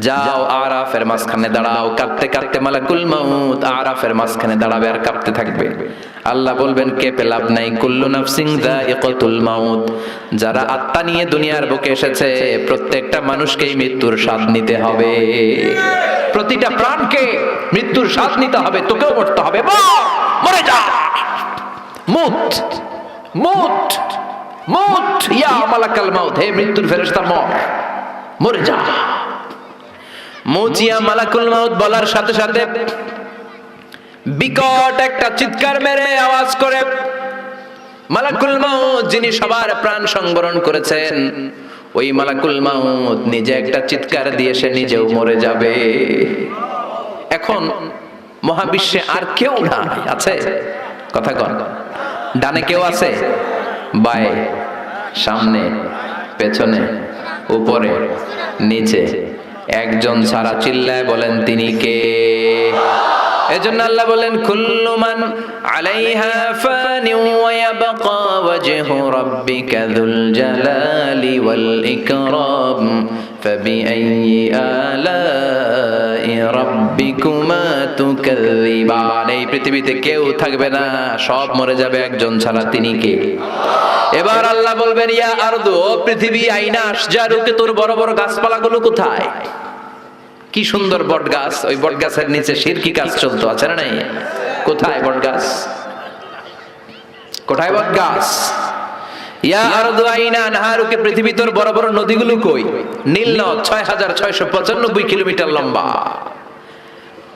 [SPEAKER 1] যাও আরাফের মাঝখানে দাঁড়াও, কাঁপতে কাঁপতে মালাকুল মাউত আরাফের মাঝখানে দাঁড়াবে আর কাঁপতে থাকবে। আল্লাহ বলবেন কেঁপে লাভ নাই, কুল্লু নাফসিন যায়িকাতুল মাউত। যারা আত্মা নিয়ে দুনিয়ার বুকে এসেছে প্রত্যেকটা মানুষকেই মৃত্যুর স্বাদ নিতে হবে, প্রতিটা প্রাণকে মৃত্যুর স্বাদ নিতে হবে, তোকেও মরতে হবে। মরে যা, মুত মুত মুত, ইয়া মালাকাল মাউত, হে মৃত্যুর ফেরেশতা মর, মরে যা। মুচিয়া মালাকুল মাউত বলার সাথে সাথে বিকট একটা চিৎকার মেরে আওয়াজ করে মালাকুল মাউত যিনি সবার প্রাণ সংবরণ করেছেন, ওই মালাকুল মাউত নিজে একটা চিৎকার দিয়ে সে নিজেও মরে যাবে। এখন মহাবিশ্বে আর কেউ নাই, আছে? কথা কন। ডানে কেউ আছে? বায়ে, সামনে, পেছনে, উপরে, নিচে, একজন ছাড়া চিল্লায় বলেন তিনি কে? এজন্য আল্লাহ বলেন কুল্লু মান আলাইহা ফানি ওয়া ইয়াবকা ওয়াজহু রাব্বিকা যুল জালালি ওয়াল ইকরাম ফাবিআইয়ি আলাই রাব্বিকুমা তুকাযযিবান। এই পৃথিবীতে কেউ থাকবে না, সব মরে যাবে, একজন ছাড়া, তিনি কে? এবার আল্লাহ বলবেন ইয়া আরদু, ও পৃথিবী, আইনা আশজারুকে, তোর বড় বড় গাছপালাগুলো কোথায়? কি সুন্দর বট গাছ, ওই বট গাছের নিচে শিরকি কাজ চলতো, আছে না নাই? কোথায় বট গাছ? কোথায় বট গাছ? ইয়া আরদু আইনা নাহারুকে, পৃথিবী তোর বড় বড় নদীগুলো কই? নীল নদ 6695 কিলোমিটার লম্বা।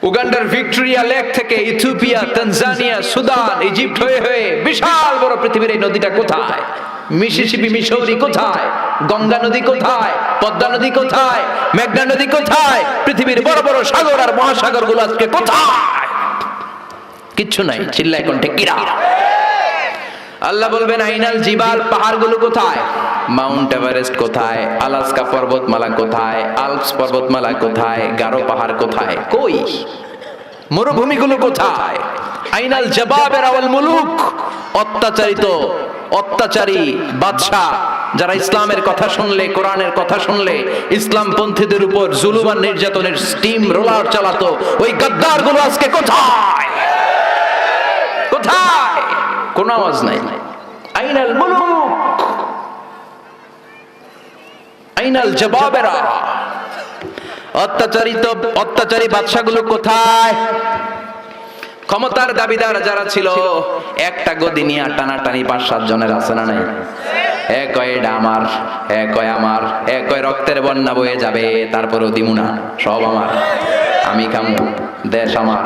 [SPEAKER 1] উগান্ডার ভিক্টোরিয়া লেক থেকে ইথিওপিয়া, তানজানিয়া, সুদান, ইজিপ্ট হয়ে হয়ে বিশাল বড় পৃথিবীর এই নদীটা কোথায়? মিসিসিপি, মিসৌরি কোথায়? গঙ্গা নদী কোথায়? পদ্মা নদী কোথায়? মেঘনা নদী কোথায়? পৃথিবীর বড় বড় সাগর আর মহাসাগর গুলো আজকে কোথায়? কিচ্ছু নাই। চিল্লায় কণ্ঠে কিরা? আল্লাহ বলবেন আইনাল জিবাল, পাহাড়গুলো কোথায়? মাউন্ট এভারেস্ট কোথায়? আলাস্কা পর্বতমালা কোথায়? আল্পস পর্বতমালা কোথায়? গারো পাহাড় কোথায়? কই? মরুভূমিগুলো কোথায়? আইনাল জাবাবের আওয়াল মুলুক, অত্যাচারী বাদশা যারা ইসলামের কথা শুনলে, কোরআনের কথা শুনলে ইসলাম পন্থীদের উপর জুলুম আর নির্যাতনের স্টিম রোলার চালাতো, ওই গাদ্দার গুলো আজকে কোথায়? কোথায়? কোন আওয়াজ নাই। আইনাল মুলুক, আইনাল জাবাবেরা, অত্যাচারী বাদশাগুলো কোথায়? ক্ষমতার দাবিদার যারা ছিল, একটা গদি নিয়ে টানাটানি 5-7 জনের আছে না নাই? এক কয় এটা আমার, এক কয় আমার, এক কয় রক্তের বন্যা বয়ে যাবে, তারপরেও দিমু না, সব আমার, আমি খামু, দেশ আমার,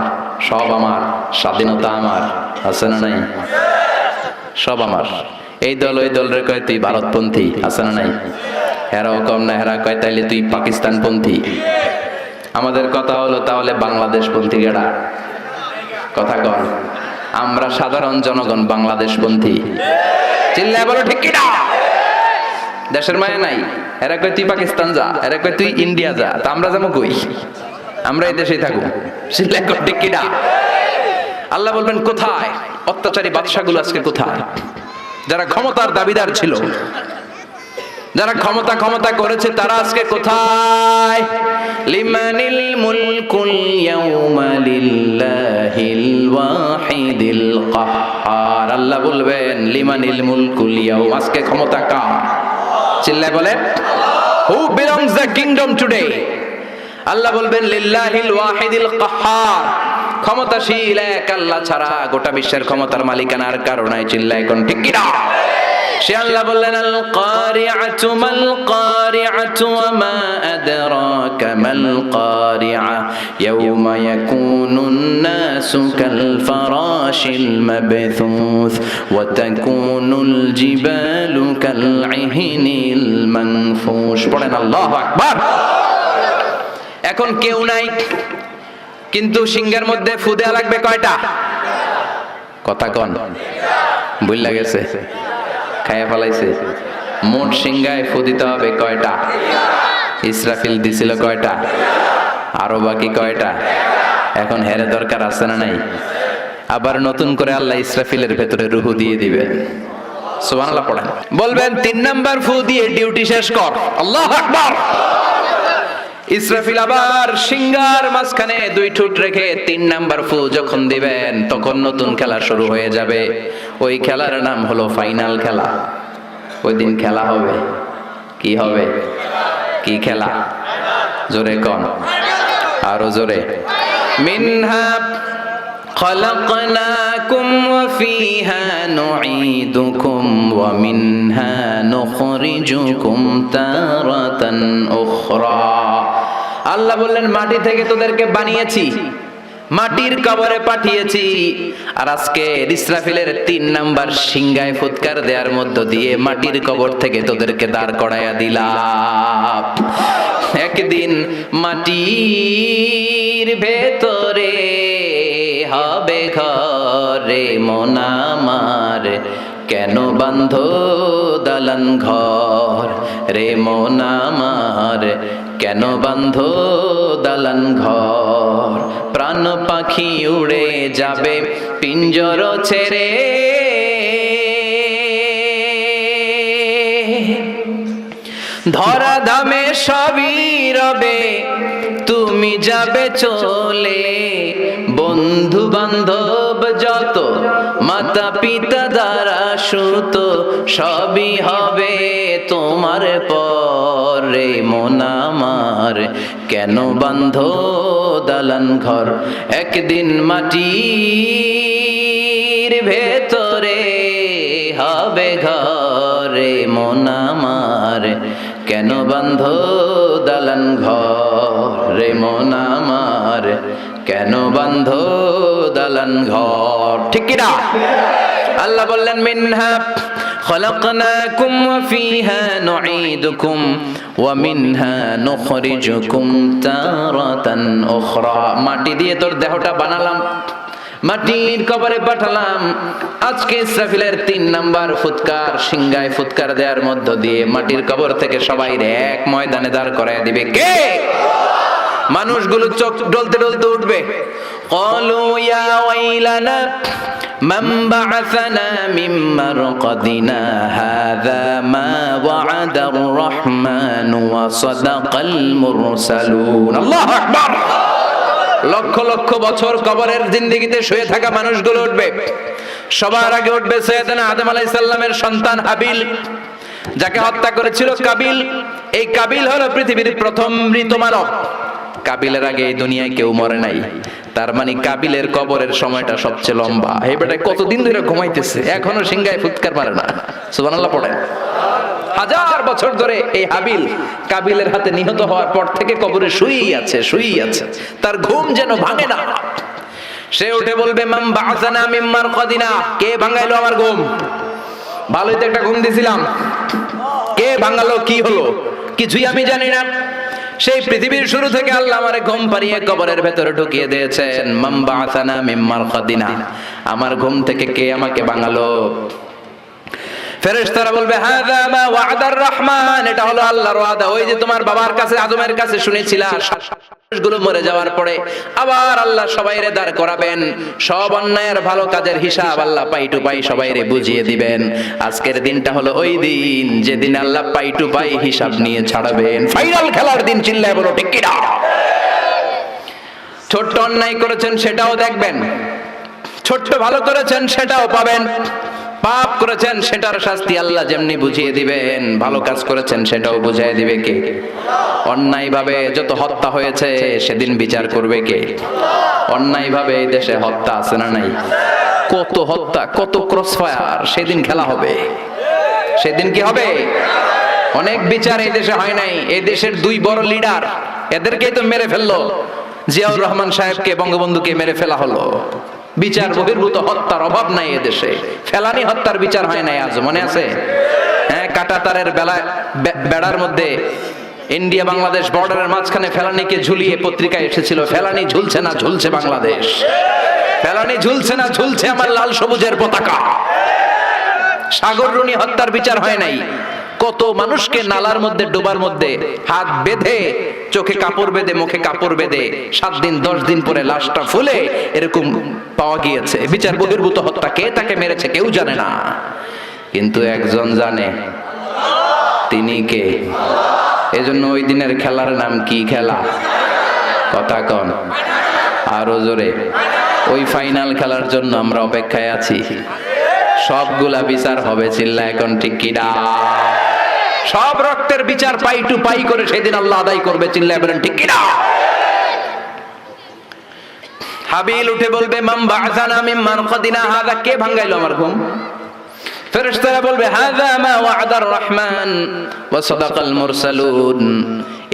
[SPEAKER 1] সব আমার, স্বাধীনতা আমার, আছে না নাই? সব আমার। এই দল ওই দল রে কয় তুই ভারতপন্থী, আছে না নাই? হেরাও কম না, হেরা কয় তাইলে তুই পাকিস্তানপন্থী। আমাদের কথা হলো তাহলে বাংলাদেশপন্থী গেড়া। কথা কন, আমরা সাধারণ জনগণ বাংলাদেশপন্থী। চিল্লায় বলো ঠিক কিনা? দেশের মায়া নাই। এরা কয় তুই পাকিস্তান যা, এরা কয় তুই ইন্ডিয়া যা, তা আমরা যাবো কই? আমরা এই দেশেই থাকবো। চিল্লায় কয় ঠিক কিনা? আল্লাহ বলবেন কোথায়? অত্যাচারী বাদশাগুলো আজকে কোথায়? যারা ক্ষমতার দাবিদার ছিল, যারা ক্ষমতা করেছে, তারা আজকে কোথায়? লিমানিল মুলকুল ইয়াউমা লিল্লাহিল ওয়াহিদিল কাহ্হার। আল্লাহ বলবেন লিমানিল মুলকুল ইয়াউম, আজকে ক্ষমতা কার? চিল্লায় বলেন, who belongs the kingdom today? আল্লাহ বলবেন লিল্লাহিল ওয়াহিদিল কাহ্হার, ক্ষমতাশীল এক আল্লাহ ছাড়া গোটা বিশ্বের ক্ষমতার মালিকানা আর কারো নাই। চিল্লায় কোন ঠিক কিনা? সে আল্লাহ বললেন আল কারিআতু মাল কারিআতু ওয়া মা আদরাকা মাল কারিআ ইয়াউমা ইয়াকুনুন নাসু কাল ফারাশিল মাবথুস ওয়া তাকুনুল জিবালু কাল ইহনিল মানফুশ। পড়েন আল্লাহু আকবার। এখন কেউ নাই, কিন্তু সিংহের মধ্যে ফু দেয়া লাগবে কয়টা? কথা কন, বুঝলা গেছে? খাইয়া ফেলাইছে। মোট সিংহায় ফু দিতে হবে কয়টা? ইসরাফিল দিছিল কয়টা? আরো বাকি কয়টা? এখন হেরে দরকার আছে না নাই? আবার নতুন করে আল্লাহ ইসরাফিলের ভেতরে রুহু দিয়ে দিবেন। সুবহানাল্লাহ পড়েন। বলবেন 3 নাম্বার ফু দিয়ে ডিউটি শেষ কর। আল্লাহু আকবার। ইসরাফিল আবার সিংহার মাঝখানে 2 ঠোঁট রেখে 3 নাম্বার ফু যখন দিবেন, তখন নতুন খেলা শুরু হয়ে যাবে। ওই খেলার নাম হলো ফাইনাল খেলা। ওই দিন খেলা হবে। কি হবে? কি খেলা? জোরে কন, আরো জোরে। মিনহা খালাকনাকুম ওয়া ফিহা নুঈদুকুম ওয়া মিনহা নুখরিজুকুম তারাতান উখরা। আল্লাহ বললেন মাটি থেকে তোদেরকে বানিয়েছি, মাটির কবরে পাঠিয়েছি, আর আজকে ইসরাফিলের 3 নাম্বার সিংহায় ফুৎকার দেওয়ার মধ্য দিয়ে মাটির কবর থেকে তোদেরকে দাঁড় করাইয়া দিলাম। একদিন মাটির ভেতরে হবে ঘরে মন আমার, কেন বান্ধ দালান ঘর রে মন আমার, কেন বান্ধ দালান ঘর। প্রাণ পাখি উড়ে যাবে পিঞ্জর ছেড়ে, ধরা ধামে সবই রবে তুমি যাবে চলে। বন্ধু বান্ধব যত মাতা পিতা দ্বারা সুত সবই হবে তোমার পরে মন আমার, কেন বাঁধো দালান ঘর, একদিন মাটির ভেতরে হবে ঘরে মন আমার, কেন বাঁধো দালান ঘরে মন আমার, কেন বাঁধো দালান ঘর। ঠিক কি না? আল্লাহ বললেন মিনহা খলাকনাকুম ওয়া ফিহা নুঈদুকুম ওয়া মিনহা নুখরিজুকুম তারাতান উখরা। মাটি দিয়ে তোর দেহটা বানালাম, মাটির কবরে পাঠালাম। আজকে ইসরাফিলের 3 নাম্বার ফুৎকার, সিংগায় ফুৎকার দেওয়ার মধ্য দিয়ে মাটির কবর থেকে সবাই এক ময়দানে দাঁড় করায় দিবে। কে? মানুষগুলো চোখ ডলতে ডলতে উঠবে। ক্বালু ইয়া ওয়াইলানা মান বা'আসানা মিন মারকাদিনা হাযা মা ওয়া'আদার রাহমান ওয়া সাদাকাল মুরসালুন। আল্লাহু আকবার। লক্ষ লক্ষ বছর কবরের জিন্দেগিতে শুয়ে থাকা মানুষগুলো উঠবে। সবার আগে উঠবে সাইয়েদনা আদম আলাইহিস সালামের সন্তান হাবিল, যাকে হত্যা করেছিল কাবিল। এই কাবিল হলো পৃথিবীর প্রথম মৃত মানব। কাবিলের আগে এই দুনিয়ায় কেউ মরে নাই, তার মানে কাবিলের কবরের সময়টা সবচেয়ে লম্বা। এই বেটা কতদিন ধরে ঘুমাইতেছে, এখনো সিংহায় ফুৎকার মারে না। সুবহানাল্লাহ পড়েন। 1000 বছর ধরে এই হাবিল কাবিলের হাতে নিহত হওয়ার পর থেকে কবরে শুয়েই আছে, তার ঘুম যেন ভাঙে না। সে উঠে বলবে মান বা'আসানা মিন মারকাদিনা, কে ভাঙাইলো আমার ঘুম? ভালোই তো একটা ঘুম দিছিলাম, কে ভাঙালো? কি হলো? কিছুই আমি জানি না। সেই পৃথিবীর শুরু থেকে আল্লাহ আমারে ঘুম পাড়িয়ে কবরের ভেতরে ঢুকিয়ে দিয়েছেন। মান বা'আসানা মিন মারকাদিনা, আমার ঘুম থেকে কে আমাকে ভাঙালো? ফেরেশতারা বলবে হাযা মা ওয়া'দার রহমান, এটা হলো আল্লাহর ওয়াদা। ওই যে তোমার বাবার কাছে আদমের কাছে শুনেছিলা, মানুষগুলো মরে যাওয়ার পরে আবার আল্লাহ সবাইরে দাঁড় করাবেন, সব অন্যায়ের ভালো কাজের হিসাব আল্লাহ পাই টু পাই সবাইরে বুঝিয়ে দিবেন। আজকের দিনটা হলো ওই দিন যেদিন আল্লাহ পাই টু পাই হিসাব নিয়ে ছাড়বেন। ফাইনাল খেলার দিন। চিল্লায় বলো ঠিক কি না? ছোট্ট অন্যায় করেছেন সেটাও দেখবেন, ছোট্ট ভালো করেছেন সেটাও পাবেন, পাপ করেছেন সেটার শাস্তি আল্লাহ যেমনি বুঝিয়ে দিবেন, ভালো কাজ করেছেন সেটাও বুঝিয়ে দিবে কে? অন্যায় ভাবে যত হত্যা হয়েছে সেদিন বিচার করবে কে? অন্যায় ভাবে এই দেশে হত্যা আছে না নাই? কত হত্যা, কত ক্রসফায়ার, সেদিন খেলা হবে। সেদিন কি হবে? অনেক বিচার এই দেশে হয় নাই। এই দেশের 2 বড় লিডার, এদেরকেই তো মেরে ফেললো। জিয়াউর রহমান সাহেবকে, বঙ্গবন্ধুকে মেরে ফেলা হলো। বিচার বহির্ভূত হত্যার অভাব নাই এদেশে। ফেলানি হত্যার বিচার হয় নাই আজ, মনে আছে? হ্যাঁ, কাঁটাতারের বেড়ার মধ্যে ইন্ডিয়া বাংলাদেশ বর্ডারের মাঝখানে ফেলানিকে ঝুলিয়ে পত্রিকায় এসেছিল, ফেলানি ঝুলছে না, ঝুলছে বাংলাদেশ। ফেলানি ঝুলছে না, ঝুলছে আমার লাল সবুজের পতাকা। সাগর রুনি হত্যার বিচার হয় নাই। কত মানুষকে নালার মধ্যে, ডোবার মধ্যে হাত বেঁধে, চোখে কাপড় বেঁধে, মুখে কাপড় বেঁধে 7 দিন 10 দিন পরে লাশটা ফুলে এরকম পাওয়া গিয়েছে। বিচার বহির্ভূত হত্যা। কে তাকে মেরেছে কেউ জানে না, কিন্তু একজন জানে। তিনি কে? এজন্য ওই দিনের খেলার নাম কি খেলা? কথা কন আরো জোরে। ওই ফাইনাল খেলার জন্য আমরা অপেক্ষায় আছি। সবগুলা বিচার হবে, চিল্লা এখন ঠিক কি না? সব রক্তের বিচার পাই টু পাই করে সেদিন আল্লাহ আদায় করবে, চিল্লায় বলেন ঠিক কি না? হাবিল উঠে বলবে মান বা'আসানা মিন মারকাদিনা হাযা, কে ভাঙাইলো আমার ঘুম? ফেরেশতারা বলবে হাযা মা ওয়া'দার রহমান ওয়া সাদাকাল মুরসালুন।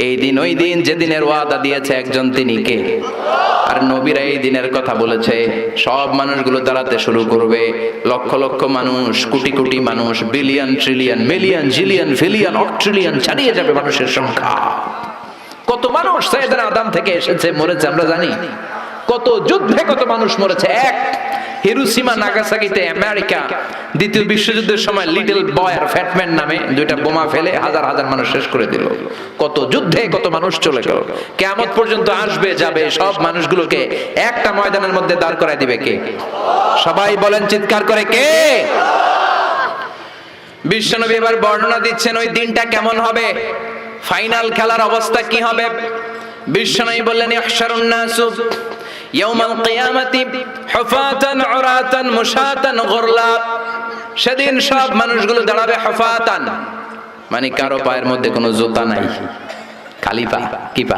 [SPEAKER 1] এই দিন ওই দিন যেদিনের ওয়াদা দিয়েছে একজন, তিনি কে? আর নবীরা এই দিনের কথা বলেছে। সব মানুষগুলো দাঁড়াতে শুরু করবে, লক্ষ লক্ষ মানুষ, কোটি কোটি মানুষ, billion trillion million zillion fillion octillion ছাড়িয়ে যাবে মানুষের সংখ্যা। কত মানুষ সাইয়েদনা আদম থেকে এসেছে, মরেছে আমরা জানি। কত যুদ্ধে কত মানুষ মরেছে। এক হিরোশিমা নাগাসাকিতে আমেরিকা দ্বিতীয় বিশ্বযুদ্ধের সময় লিটল বয় আর ফ্যাটম্যান নামে 2টা বোমা ফেলে হাজার হাজার মানুষ শেষ করে দিল। কত যুদ্ধে কত মানুষ চলে গেল। কিয়ামত পর্যন্ত আসবে যাবে, সব মানুষগুলোকে একটা ময়দানের মধ্যে দাঁড় করায় দিবে কে? সবাই বলেন চিৎকার করে, কে? বিশ্বনবী এবার বর্ণনা দিচ্ছেন ওই দিনটা কেমন হবে, ফাইনাল খেলার অবস্থা কি হবে। বিশ্বনবী বললেন ইহশারুন নাসু ইয়াউমাল কিয়ামাতি হুফাতান উরাতান মুশাতান গুরলা। সেদিন সব মানুষগুলো দাঁড়াবে হুফাতান, মানে কারো পায়ের মধ্যে কোনো জুতা নাই, খালি পা। কি পা?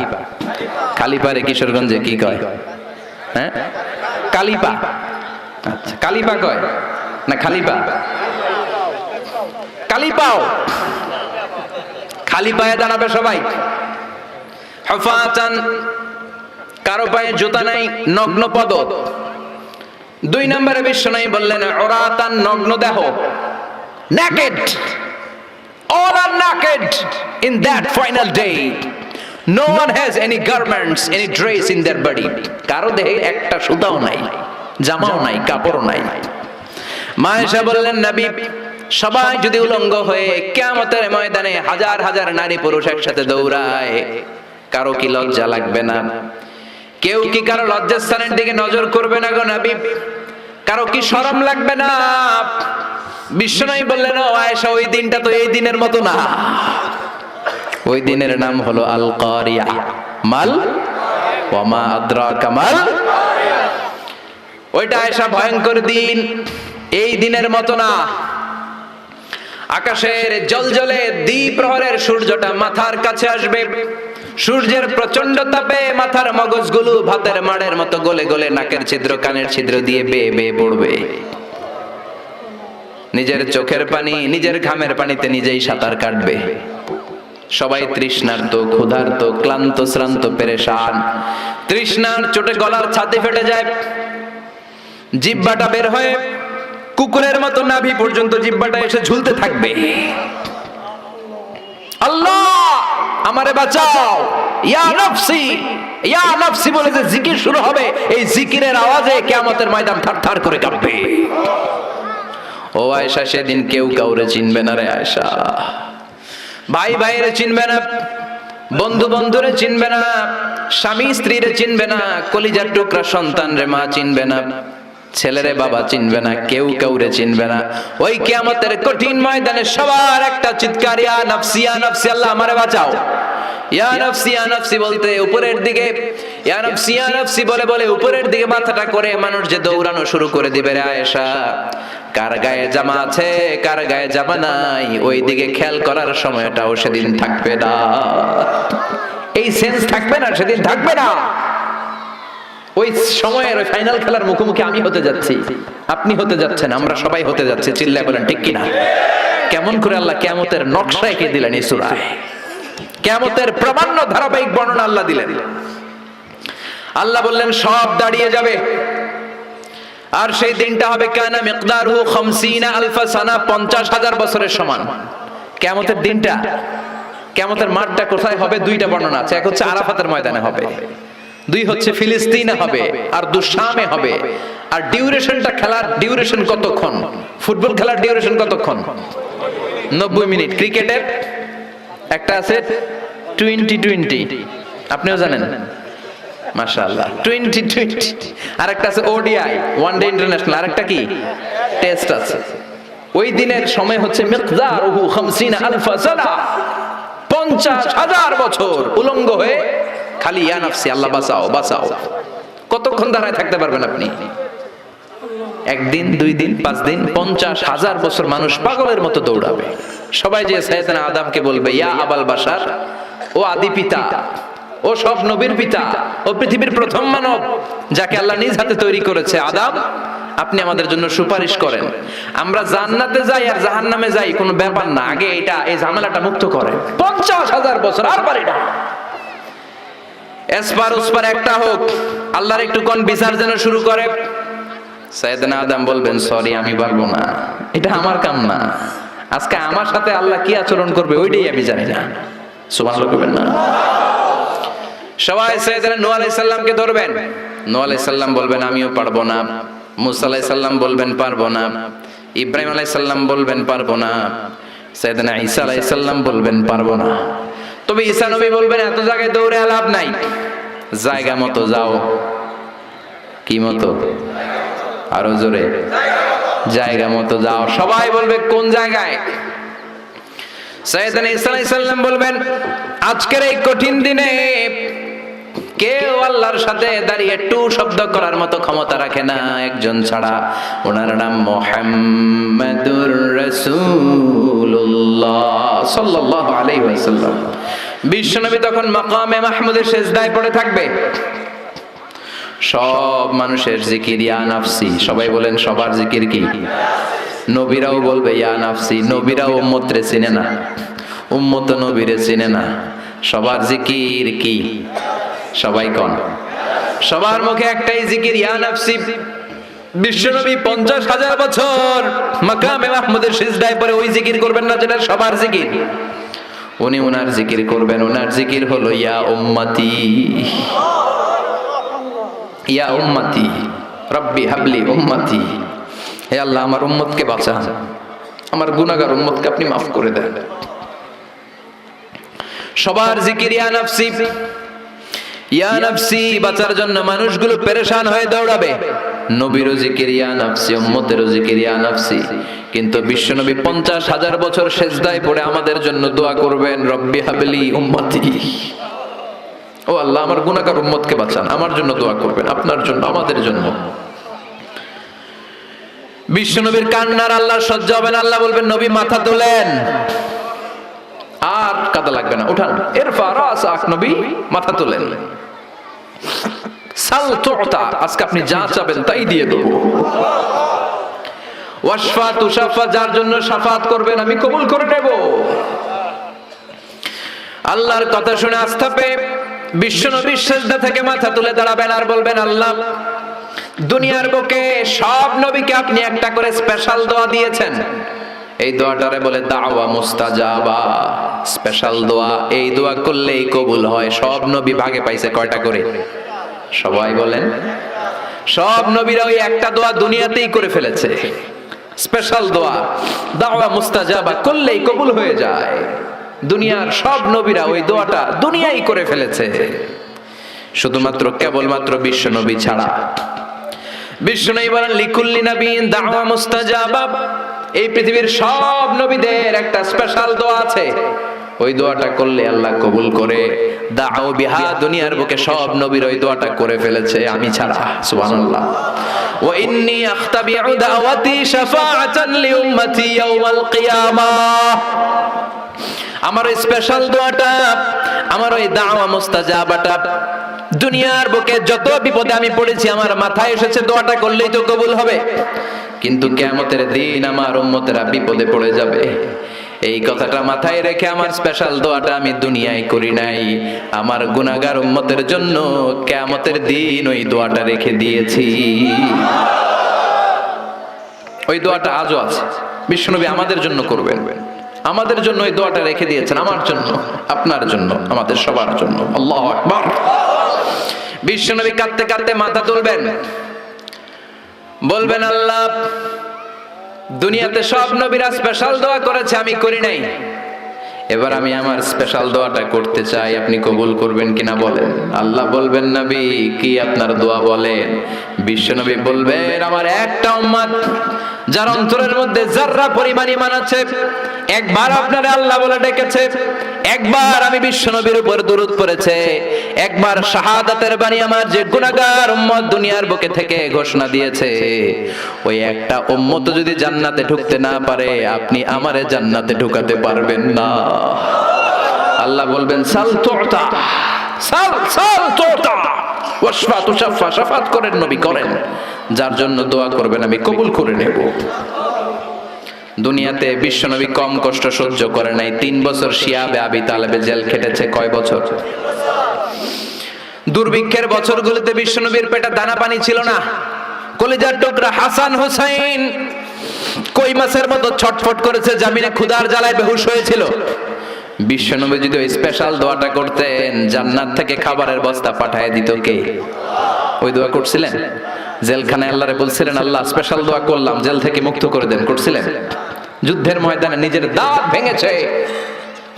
[SPEAKER 1] খালি পারে কিশোরগঞ্জে কি কয়? হ্যাঁ, কালি পা। আচ্ছা, কালি পা কয় না খালি পা? কালি পাও। খালি পায়ে দাঁড়াবে সবাই। হুফাতান, কারো পায়ে জুতা নাই, নগ্ন পদ। 2 নম্বরে বিশ্বনবী বললেন উরাতান, নগ্ন দেহ, naked, all are naked in that final day. No one has any garments, any dress in their body. কারো দেহে একটা সুতাও নাই, জামাও নাই, কাপড়ও নাই। মা আয়েশা বললেন নবী, সবাই যদি উলঙ্গ হয়ে কিয়ামতের ময়দানে হাজার হাজার নারী পুরুষ একসাথে দৌড়ায়, কারো কি লজ্জা লাগবে না? কেউ কি কারো লজ্জাস্থানের দিকে নজর করবে না গো নবী? কারো কি শরম লাগবে না? বিশ্বনবী বললেন ও আয়েশা, ওই দিনটা তো এই দিনের মতো না। ওই দিনের নাম হলো আল কারিয়া। মাল ওয়া মা আদরাকা মাল। ওইটা আয়েশা ভয়ঙ্কর দিন, এই দিনের মতো না। আকাশের জলজলে দ্বিপ্রহরের সূর্যটা মাথার কাছে আসবে। সূর্যের প্রচন্ড তাপে মাথার মগজগুলো ভাতের মাড়ের মতো গলে গলে নাকের ছিদ্র কানের ছিদ্র দিয়ে বেয়ে বেয়ে পড়বে। নিজের চোখের পানি, নিজের ঘামের পানিতে নিজেই সাঁতার কাটবে। সবাই তৃষ্ণার্ত, ক্ষুধার্ত, ক্লান্ত, শ্রান্ত, পেরেশান। তৃষ্ণার চোটে গলার ছাতি ফেটে যায়, জিহ্বাটা বের হয়ে কুকুরের মতো নাভি পর্যন্ত জিহ্বাটা এসে ঝুলতে থাকবে। আল্লাহ আমারে বাঁচাও, ইয়া নফসি, ইয়া নফসি বলে যে জিকির শুরু হবে, এই জিকিরের আওয়াজে কিয়ামতের ময়দান থারথার করে কাঁপবে। ও আয়েশা, সেদিন কেউ কাউরে চিনবে না রে আয়েশা। ভাই ভাইরে চিনবে না, বন্ধু বন্ধুরে চিনবে না, স্বামী স্ত্রীরে চিনবে না, কলিজার টুকরা সন্তান রে মা চিনবে না, ছেলেরে বাবা চিনবে না, কেউ কাউরে চিনবে না। ওই কিয়ামতের কঠিন ময়দানে সবার একটা চিৎকার, ইয়া নফসি, ইয়া নফসি, আল্লাহ আমারে বাঁচাও। ইয়া নফসি, ইয়া নফসি বলতে উপরের দিকে, ইয়া নফসি, ইয়া নফসি বলে বলে উপরের দিকে মাথাটা করে মানুষ যে দৌড়ানো শুরু করে দিবে রে আয়েশা। কার গায়ে জামা আছে, কার গায়ে জামা নাই, ওই দিকে খেয়াল করার সময়টাও সেদিন থাকবে না। এই সেন্স থাকবে না, সেদিন থাকবে না। ওই সময়ের ওই ফাইনাল খেলার মুখোমুখি আমি হতে যাচ্ছি, আপনি হতে যাচ্ছেন, আমরা সবাই হতে যাচ্ছি। চিল্লায় বলেন ঠিক কিনা? কেমন করে আল্লাহ কিয়ামতের নকশা এঁকে দিলেন এই সূরায়। কিয়ামতের প্রামাণ্য ধারাবাহিক বর্ণনা আল্লাহ দিলেন। আল্লাহ বললেন সব দাঁড়িয়ে যাবে, আর সেই দিনটা হবে কানা মিকদারহু 50 আলফা সানা, 50,000 বছরের সমান। কিয়ামতের দিনটা, কিয়ামতের মাঠটা কোথায় হবে? 2টা বর্ণনা আছে। এক হচ্ছে আরাফাতের ময়দানে হবে, 2 হচ্ছে ফিলিস্তিনে হবে, আর শামে হবে। আর ডিউরেশনটা, খেলার ডিউরেশন কতক্ষণ? ফুটবল খেলার ডিউরেশন কতক্ষণ? 90 মিনিট। ক্রিকেটের একটা আছে 20-20, আপনিও জানেন মাশাআল্লাহ, 20-20। আর একটা আছে ওডিআই, ওয়ান ডে ইন্টারন্যাশনাল। আর একটা কি? টেস্ট আছে। ওই দিনের সময় হচ্ছে মিকদারহু 50 আলফা সানা, 50,000 বছর উলঙ্গ হয়ে খালি ইয়া নফসি, আল্লাহ বাঁচাও বাঁচাও। কতক্ষণ দাঁড়ায় থাকতে পারবেন আপনি? 1 দিন, 2 দিন, 5 দিন, 50,000 বছর মানুষ পাগলের মতো দৌড়াবে। সবাই যে সাইয়েদনা আদমকে বলবে ইয়া আবাল বাশার, ও আদি পিতা, ও সব নবীর পিতা, ও পৃথিবীর প্রথম মানব যাকে আল্লাহ নিজ হাতে তৈরি করেছে, আদম আপনি আমাদের জন্য সুপারিশ করেন। আমরা জান্নাতে যাই আর জাহান্নামে যাই কোনো ব্যাপার না, আগে এটা, এই ঝামেলাটা মুক্ত করেন। 50,000 বছর আর পারি না। এসপার ওসপার একটা হোক, আল্লাহর একটু কোন বিচার যেন শুরু করে। সাইয়েদনা আদম বলবেন সরি, আমি পারবো না, এটা আমার কাম না। আজকে আমার সাথে আল্লাহ কি আচরণ করবে ওইটাই আমি জানি না। সুবহানাল্লাহ বলবেন না? সবাই সাইয়েদনা নূহ আলাইহিস সালামকে ধরবেন। নূহ আলাইহিস সালাম বলবেন আমিও পারবো না। মুসা আলাইহিস সালাম বলবেন পারবো না। ইব্রাহিম আলাইহিস সালাম বলবেন পারবো না। সাইয়েদনা ঈসা আলাইহিস সালাম বলবেন পারবো না। তবে ঈসা নবী বলবেন এত জায়গায় দৌড়ে লাভ নাই, জায়গা মতো যাও। কি মতো? আরো জোরে, জায়গা মতো যাও। সবাই বলবে কোন জায়গায়? সাইয়েদনা ঈসা আলাইহিস সালাম বলবেন আজকের এই কঠিন দিনে কেউ আল্লাহর সাথে দাঁড়িয়ে একটু শব্দ করার মতো ক্ষমতা রাখে না একজন ছাড়া, ওনার নাম মুহাম্মাদুর রাসূলুল্লাহ সাল্লাল্লাহু আলাইহি ওয়াসাল্লাম। বিশ্বনবী তখন মাকামে মাহমুদের সিজদায় পড়ে থাকবে। সব মানুষের জিকির ইয়া নাফসি, সবাই বলেন সবার জিকির কি? নবীরাও বলবে ইয়া নাফসি। নবীরাও উম্মতরে চিনে না, উম্মত নবীরে চিনে না। সবার জিকির কি? সবাই কোন? সবার মুখে একটাই জিকির ইয়া নাফসি। বিশ্বনবী 50,000 বছর মাকামে মাহমুদের সিজদায় পড়ে ওই জিকির করবেন না যেটা সবার জিকির। উনি ওনার জিকির করবেন। ওনার জিকির হলো ইয়া উম্মতি, ইয়া উম্মতি রব্বি হাবলি উম্মতি। হে আল্লাহ, আমার উম্মতকে বাঁচান, আমার গুনাহগার উম্মতকে আপনি মাফ করে দেন। সবার জিকির ইয়া নাফসি, ইয়া নাফসি। বাঁচার জন্য মানুষগুলো পেরেশান হয়ে দৌড়াবে। নবীরও জিকির ইয়া নাফসি, উম্মতেরও জিকির ইয়া নাফসি। কিন্তু বিশ্বনবী 50,000 বছর সিজদায় পড়ে আমাদের জন্য দোয়া করবেন, রব্বি হাবলি উম্মতি। ও আল্লাহ, আমার গুনাহগার উম্মতকে বাঁচান, আমার জন্য দোয়া করবেন, আপনার জন্য, আমাদের জন্য। বিশ্বনবীর কান্নার আল্লাহ সহ্য হবে না। আল্লাহ বলবেন, নবী মাথা তোলেন, আর কাদা লাগবে না, উঠান। ইরফা রাসাক, নবী মাথা তোলেন। সাল তুতা, আজকে আপনি যা চাবেন তাই দিয়ে দেব। ওয়াশফা তুশাফা, যার জন্য শাফাত করবেন আমি কবুল করে নেব। আল্লাহর কথা শুনে আস্থা পেয়ে বিশ্বনবী সিজদা থেকে মাথা তুলে দাঁড়াবেন আর বলবেন, আল্লাহ, দুনিয়ার বুকে সব নবীকে আপনি একটা করে স্পেশাল দোয়া দিয়েছেন। এই দোয়াটারে বলে দাওয়া মুস্তাজাবা, স্পেশাল দোয়া। এই দোয়া করলেই কবুল হয়। সব নবী ভাগে পাইছে কয়টা করে? সবাই বলেন। সব নবীরা ওই একটা দোয়া দুনিয়াতেই করে ফেলেছে, স্পেশাল দোয়া দাওয়া মুস্তাজাবা, করলেই কবুল হয়ে যায়। দুনিয়ার সব নবীরা ওই দোয়াটা দুনিয়ায় করে ফেলেছে, শুধুমাত্র কেবলমাত্র বিশ্ব নবী ছাড়া। বিশ্ব নবী বলেন, লিকুল্লি নবিয়্যিন দাওয়া মুস্তাজাবা। এই পৃথিবীর সব নবীদের একটা স্পেশাল দোয়া আছে, ওই দোয়াটা করলে আল্লাহ কবুল করে। দাও বিহা, দুনিয়ার বুকে সব নবীর ওই দোয়াটা করে ফেলেছে, আমি ছাড়া। সুবহানাল্লাহ। ওয়া ইন্নী আখতাবিউ দাওয়াতি শাফাআতান লিউম্মতি ইয়াউমাল কিয়ামাহ। আমার ওই স্পেশাল দোয়াটা, আমার ওই দাওয়া মুস্তাজাবাটা দুনিয়ার বুকে যত বিপদে আমি পড়েছি, আমার মাথায় এসেছে দোয়াটা করলেই তো কবুল হবে। কিন্তু কিয়ামতের দিন আমার উম্মতেরা বিপদে পড়ে যাবে, এই কথাটা মাথায় রেখে আমার স্পেশাল দোয়াটা আমি দুনিয়ায় করি নাই। আমার গুনাহগার উম্মতের জন্য কিয়ামতের দিন ওই দোয়াটা রেখে দিয়েছি। ওই দোয়াটা আজও আছে, বিশ্বনবী আমাদের জন্য করবেন। আমাদের জন্য ওই দোয়াটা রেখে দিয়েছেন, আমার জন্য, আপনার জন্য, আমাদের সবার জন্য। আল্লাহু আকবার। বিশ্বনবী কাঁদতে কাঁদতে মাথা তুলবেন, বলবেন, আল্লাহ, দুনিয়াতে সব নবীরা স্পেশাল দোয়া করেছে, আমি করি নাই। এবার আমি আমার স্পেশাল দোয়াটা করতে চাই, আপনি কবুল করবেন কিনা বলেন। আল্লাহ বলবেন, নবী কি আপনার দোয়া বলেন? বিশ্বনবী বলবেন, আমার একটা উম্মত যার অন্তরের মধ্যে যাররা পরিমাণ ঈমান আছে, একবার আপনারে আল্লাহ বলে ডেকেছে, একবার আমি বিশ্বনবীর উপর দরুদ পড়েছে, একবার শাহাদাতের বাণী আমার যে গুনাহগার উম্মত দুনিয়ার বুকে থেকে ঘোষণা দিয়েছে, ওই একটা উম্মত যদি জান্নাতে ঢুকতে না পারে, আপনি আমারে জান্নাতে ঢুকাতে পারবেন না। আল্লাহ বলবেন, সাল তুতা, সাল সাল তুতা, ওয়াশফা তুশাফা, শাফাত করেন নবী, করেন। যার জন্য দোয়া করবেন আমি কবুল করে নেব। দুনিয়াতে বিশ্বনবী কম কষ্ট সহ্য করে নাই। 3 বছর শিয়াবে আবি তালেবে জেল খেটেছে। কয় বছর? দুর্ভিক্ষের বছরগুলোতে বিশ্বনবীর পেটে দানা পানি ছিল না। কলিজার টুকরা হাসান হুসাইন কই মাছের মতো ছটফট করেছে, জামিনে ক্ষুধার জ্বালায় বেহুশ হয়েছিল। বিশ্বনবী যদি ওই স্পেশাল দোয়াটা করতেন, জান্নাত থেকে খাবারের বস্তা পাঠায় দিত কে? ওই দোয়া করছিলেন? জেলখানায় আল্লাহরে বলছিলেন, আল্লাহ স্পেশাল দোয়া করলাম, জেল থেকে মুক্ত করে দেন, করছিলেন? যুদ্ধের ময়দানে নিজের দাঁত ভেঙেছে,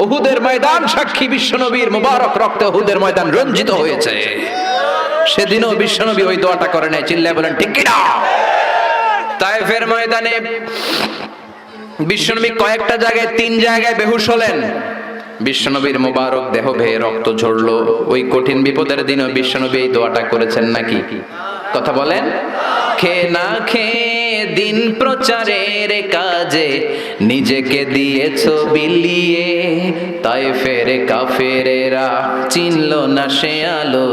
[SPEAKER 1] উহুদের ময়দান সাক্ষী, বিশ্বনবীর মুবারক রক্তে উহুদের ময়দান রঞ্জিত হয়েছে। সেদিনও বিশ্বনবী ওই দোয়াটা করে নাই। চিল্লায় বলেন ঠিক কি না? তায়েফের ময়দানে বিশ্বনবী কয়েকটা জায়গায়, 3 জায়গায় বেহুশ হলেন। বিশ্বনবীর মোবারক দেহ বেয়ে রক্ত ঝরলো, ওই কঠিন বিপদের দিনও বিশ্বনবী এই দোয়াটা করেছেন নাকি? কথা বলেন। খেয়ে না খেয়ে দিন প্রচারের কাজে নিজেকে দিয়েছো বিলিয়ে, তায়েফের কাফেরেরা চিনল না সে আলো,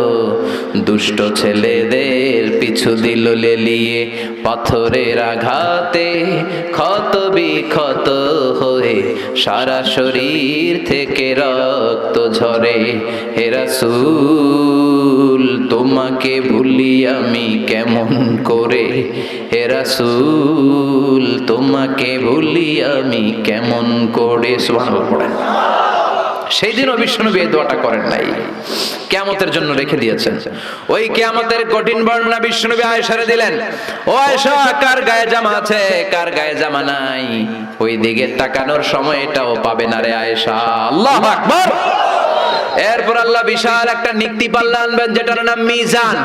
[SPEAKER 1] দুষ্ট ছেলেদের পিছু দিল লেলিয়ে, পাথরের আঘাতে ক্ষত বিক্ষত হয়ে সারা শরীর থেকে রক্ত ঝরে। হে রাসূল তোমাকে ভুলি আমি কেমন করে, হে রাসূল তোমাকে ভুলি আমি কেমন করে। সুবহানাল্লাহ পড়েন। সেই দিনও বিশ্বনবী এই দোয়াটা করেন নাই, কিয়ামতের জন্য রেখে দিয়েছেন। ওই কিয়ামতের কঠিন বর্ণনা বিশ্বনবী আয়েশারে দিলেন। ও আয়েশা, কার গায়ে জামা আছে, কার গায়ে জামা নাই, ওই দিকে তাকানোর সময়টাও পাবে না রে আয়েশা। আল্লাহু আকবার। এরপর আল্লাহ বিশাল একটা নিক্তি পাল্লা আনবেন, যেটার নাম মিজান।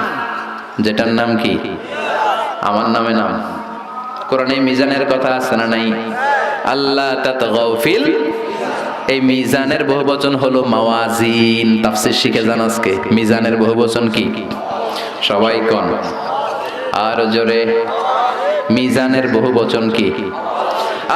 [SPEAKER 1] যেটার নাম কি? আমার নামে নাম। কোরআনে মিজানের কথা আছে না নাই? আল্লাহ তাতগাউ ফিল। এই মিজানের বহুবচন হলো মাওয়াজিন। তাফসীর শিখে যান আজকে। মিজানের বহুবচন কি? সবাই কোন আর জোরে। মিজানের বহুবচন কি?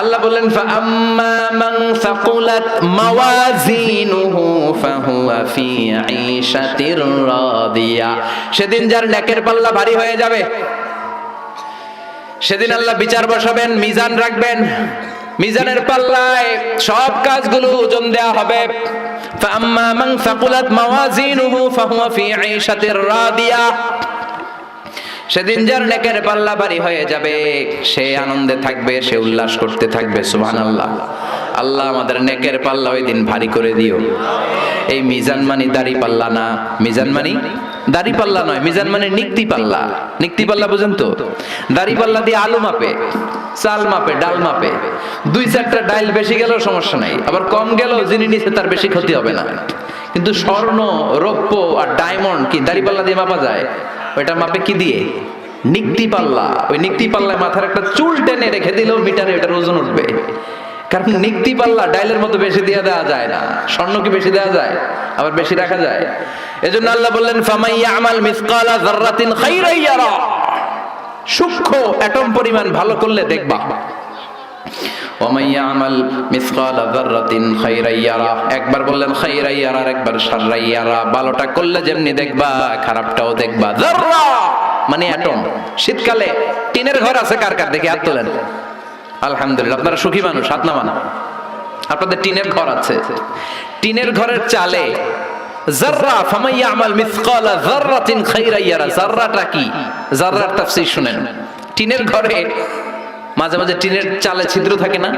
[SPEAKER 1] আল্লাহ বলেন ফাআম্মা মান সাকুলাত মাওয়াজিনুহু ফাহুয়া ফি আইশাতির রাদিয়া। সেদিন যার নেকের পাল্লা ভারী হয়ে যাবে, সেদিন আল্লাহ বিচার বসাবেন, মিজান রাখবেন। মিজানের পাল্লায় সব কাজগুলো ওজন দেয়া হবে। ফাআম্মা মান সাকুলাত মাওয়াজিনুহু ফাহুয়া ফি আইশাতির রাদিয়া। সেদিন যার নেকের পাল্লা ভারী হয়ে যাবে, সে আনন্দে থাকবে, সে উল্লাস করতে থাকবে। সুবহানাল্লাহ। আল্লাহ আমাদের নেকের পাল্লা ওই দিন ভারী করে দিও। এই মিজান মানে দাড়ি পাল্লা না, মিজান মানে দাড়ি পাল্লা নয়, মিজান মানে নিক্তি পাল্লা। নিক্তি পাল্লা বুঝেন তো? দাড়ি পাল্লা দিয়ে আলু মাপে, চাল মাপে, ডাল মাপে। দুই চারটা ডাল বেশি গেলেও সমস্যা নাই, আবার কম গেলেও যিনি নিচে তার বেশি ক্ষতি হবে না। কিন্তু স্বর্ণ, রৌপ্য আর ডায়মন্ড কি দাড়ি পাল্লা দিয়ে মাপা যায়? ওইটা মাপে কি দিয়ে? নিক্তি পাল্লা। ওই নিক্তি পাল্লায় মাথার একটা চুল টেনে রেখে দিলেও মিটারে ওটার ওজন উঠবে। কারণ নিক্তি পাল্লা ডাইলের মতো বেশি দিয়ে দেওয়া যায় না। স্বর্ণ কি বেশি দেওয়া যায়? আবার বেশি রাখা যায়? এজন্য আল্লাহ বললেন ফামান ইয়ামাল মিসকালা যাররাতিন খাইরান ইয়ারা। সূক্ষ্ম অ্যাটম পরিমাণ ভালো করলে দেখবা। ওয়ামান ইয়ামাল মিসকালা যাররাতিন খাইরান ইয়ারা। একবার বললেন খাইরান ইয়ারা, একবার শাররান ইয়ারা। ভালোটা করলে যেমনি দেখবা, খারাপটাও দেখবা। যাররা মানে অ্যাটম। শীতকালে টিনের ঘর আছে কার কার? দেখি হাত তোলেন। আলহামদুলিল্লাহ, আপনারা সুখী মানুষ, হাত নামান। আপনাদের টিনের ঘর আছে। টিনের ঘরের চালে যাররা, ফামান ইয়ামাল মিসকালা যাররাতিন খাইরান ইয়ারা। যাররাটা কি? যাররার তাফসীর শুনেন। টিনের ঘরে মাঝে মাঝে টিনের চালে ছিদ্র থাকে না?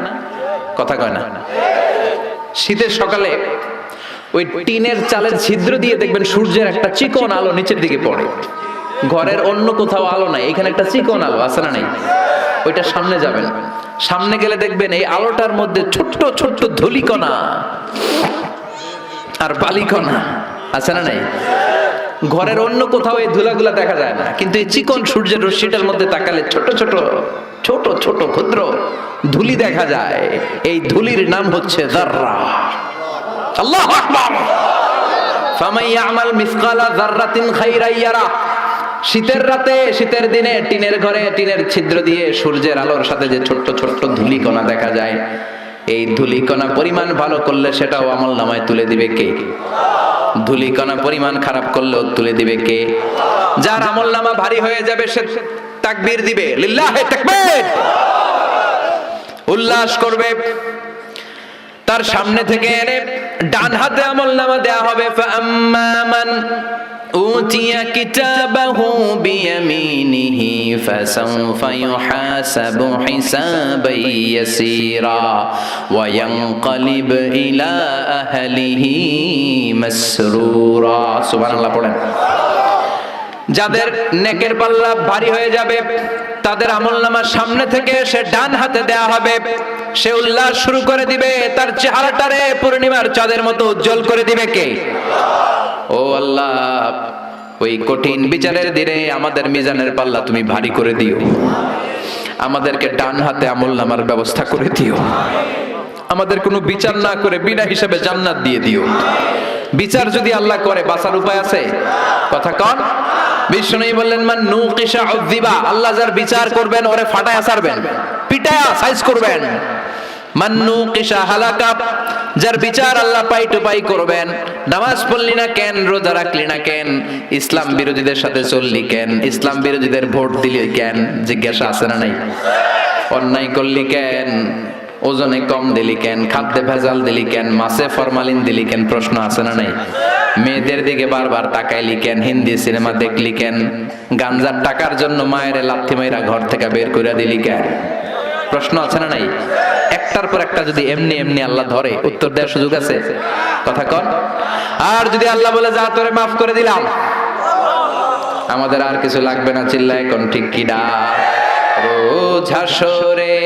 [SPEAKER 1] কথা কয় না? শীতের সকালে ওই টিনের চালের ছিদ্র দিয়ে দেখবেন সূর্যের একটা চিকন আলো নিচের দিকে পড়ে। ঘরের অন্য কোথাও আলো নাই, এখানে একটা চিকন আলো আছে না নাই? ওইটা সামনে যাবেন, সামনে গেলে দেখবেন এই আলোটার মধ্যে ছোট্ট ছোট্ট ধূলিকণা আর বালিকণা আছে না নাই? ঘরের অন্য কোথাও এই ধুলাগুলা দেখা যায় না, কিন্তু এই চিকন সূর্যের রশ্মিটার মধ্যে তাকালে ছোট ছোট ছোট ছোট ক্ষুদ্র ধুলি দেখা যায়। এই ধুলির নাম হচ্ছে যাররা। আল্লাহু আকবার। ফামান ইয়ামাল মিসকালা যাররাতিন খাইরান ইয়ারা। শীতের রাতে, শীতের দিনে টিনের ঘরে টিনের ছিদ্র দিয়ে সূর্যের আলোর সাথে যে ছোট্ট ছোট্ট ধূলিকণা দেখা যায়, এই ধূলিকণা পরিমাণ ভালো করলে সেটাও আমলনামায় তুলে দিবে কে? ধূলিকণা পরিমাণ খারাপ করলেও তুলে দিবে কে? যার আমলনামা ভারী হয়ে যাবে সে তাকবীর দিবে, লিল্লাহি তাকবীর, উল্লাস করবে। তার সামনে থেকে এনে ডান হাতে আমলনামা দেয়া হবে। ফাআম্মা মান উতিয়া কিতাবাহু বিয়ামিনিহি ফাসাউফা ইউহাসাবু হিসাবান ইয়াসীরা ওয়া ইয়ানকালিব ইলা আহলিহি মাসরুরা। সুবহানাল্লাহ পড়েন। যাদের নেকের পাল্লা ভারী হয়ে যাবে তাদের আমলনামা সামনে থেকে সে ডান হাতে দেয়া হবে। সে উল্লাস শুরু করে দিবে, তার চেহারাটারে পূর্ণিমার চাঁদের মতো উজ্জ্বল করে দিবে কে? ও আল্লাহ, ওই কঠিন বিচারের দিনে আমাদের মিজানের পাল্লা তুমি ভারী করে দিও, আমাদেরকে ডান হাতে আমলনামার ব্যবস্থা করে দিও। আমাদের কোনো বিচার না করে বিনা হিসাবে জান্নাত দিয়ে দিও। বিচার যদি আল্লাহ করে বাঁচার উপায় আছে? কথা কন। বিষ্ণু বললেন মান নুকিশা উযিবা, আল্লাহ যার বিচার করবেন ওরে ফাটায়া ছাড়বেন, পিটায়া সাইজ করবেন। মান নুকিশা হালাকা, যার বিচার আল্লাহ পাই টু পাই করবেন। নামাজ পড়লি না কেন, রোজা রাখলি না কেন, ইসলাম বিরোধীদের সাথে চললি কেন, ইসলাম বিরোধীদের ভোট দিলি কেন, জিজ্ঞাসা আছে না নাই? অন্যায় করলি কেন, ওজনে কম দিলি কেন, খাদ্যে ভেজাল দিলি কেন, মাছে ফরমালিন দিলি কেন, প্রশ্ন আছে না নাই? মেয়েদের দিকে বারবার তাকাইলি কেন, হিন্দি সিনেমা দেখলি কেন, গাঞ্জার টাকার জন্য মায়ের লাথি মাইরা ঘর থেকে বের করে দিলি কেন, প্রশ্ন আছে না নাই? একটার পর একটা যদি এমনি এমনি আল্লাহ ধরে, উত্তর দেওয়ার সুযোগ আছে? কথা কন। আর যদি আল্লাহ বলে যা তোরে মাফ করে দিলাম, আমাদের আর কিছু লাগবে না, চিল্লায় কোন ঠিক কিনা? রোজ হাসরে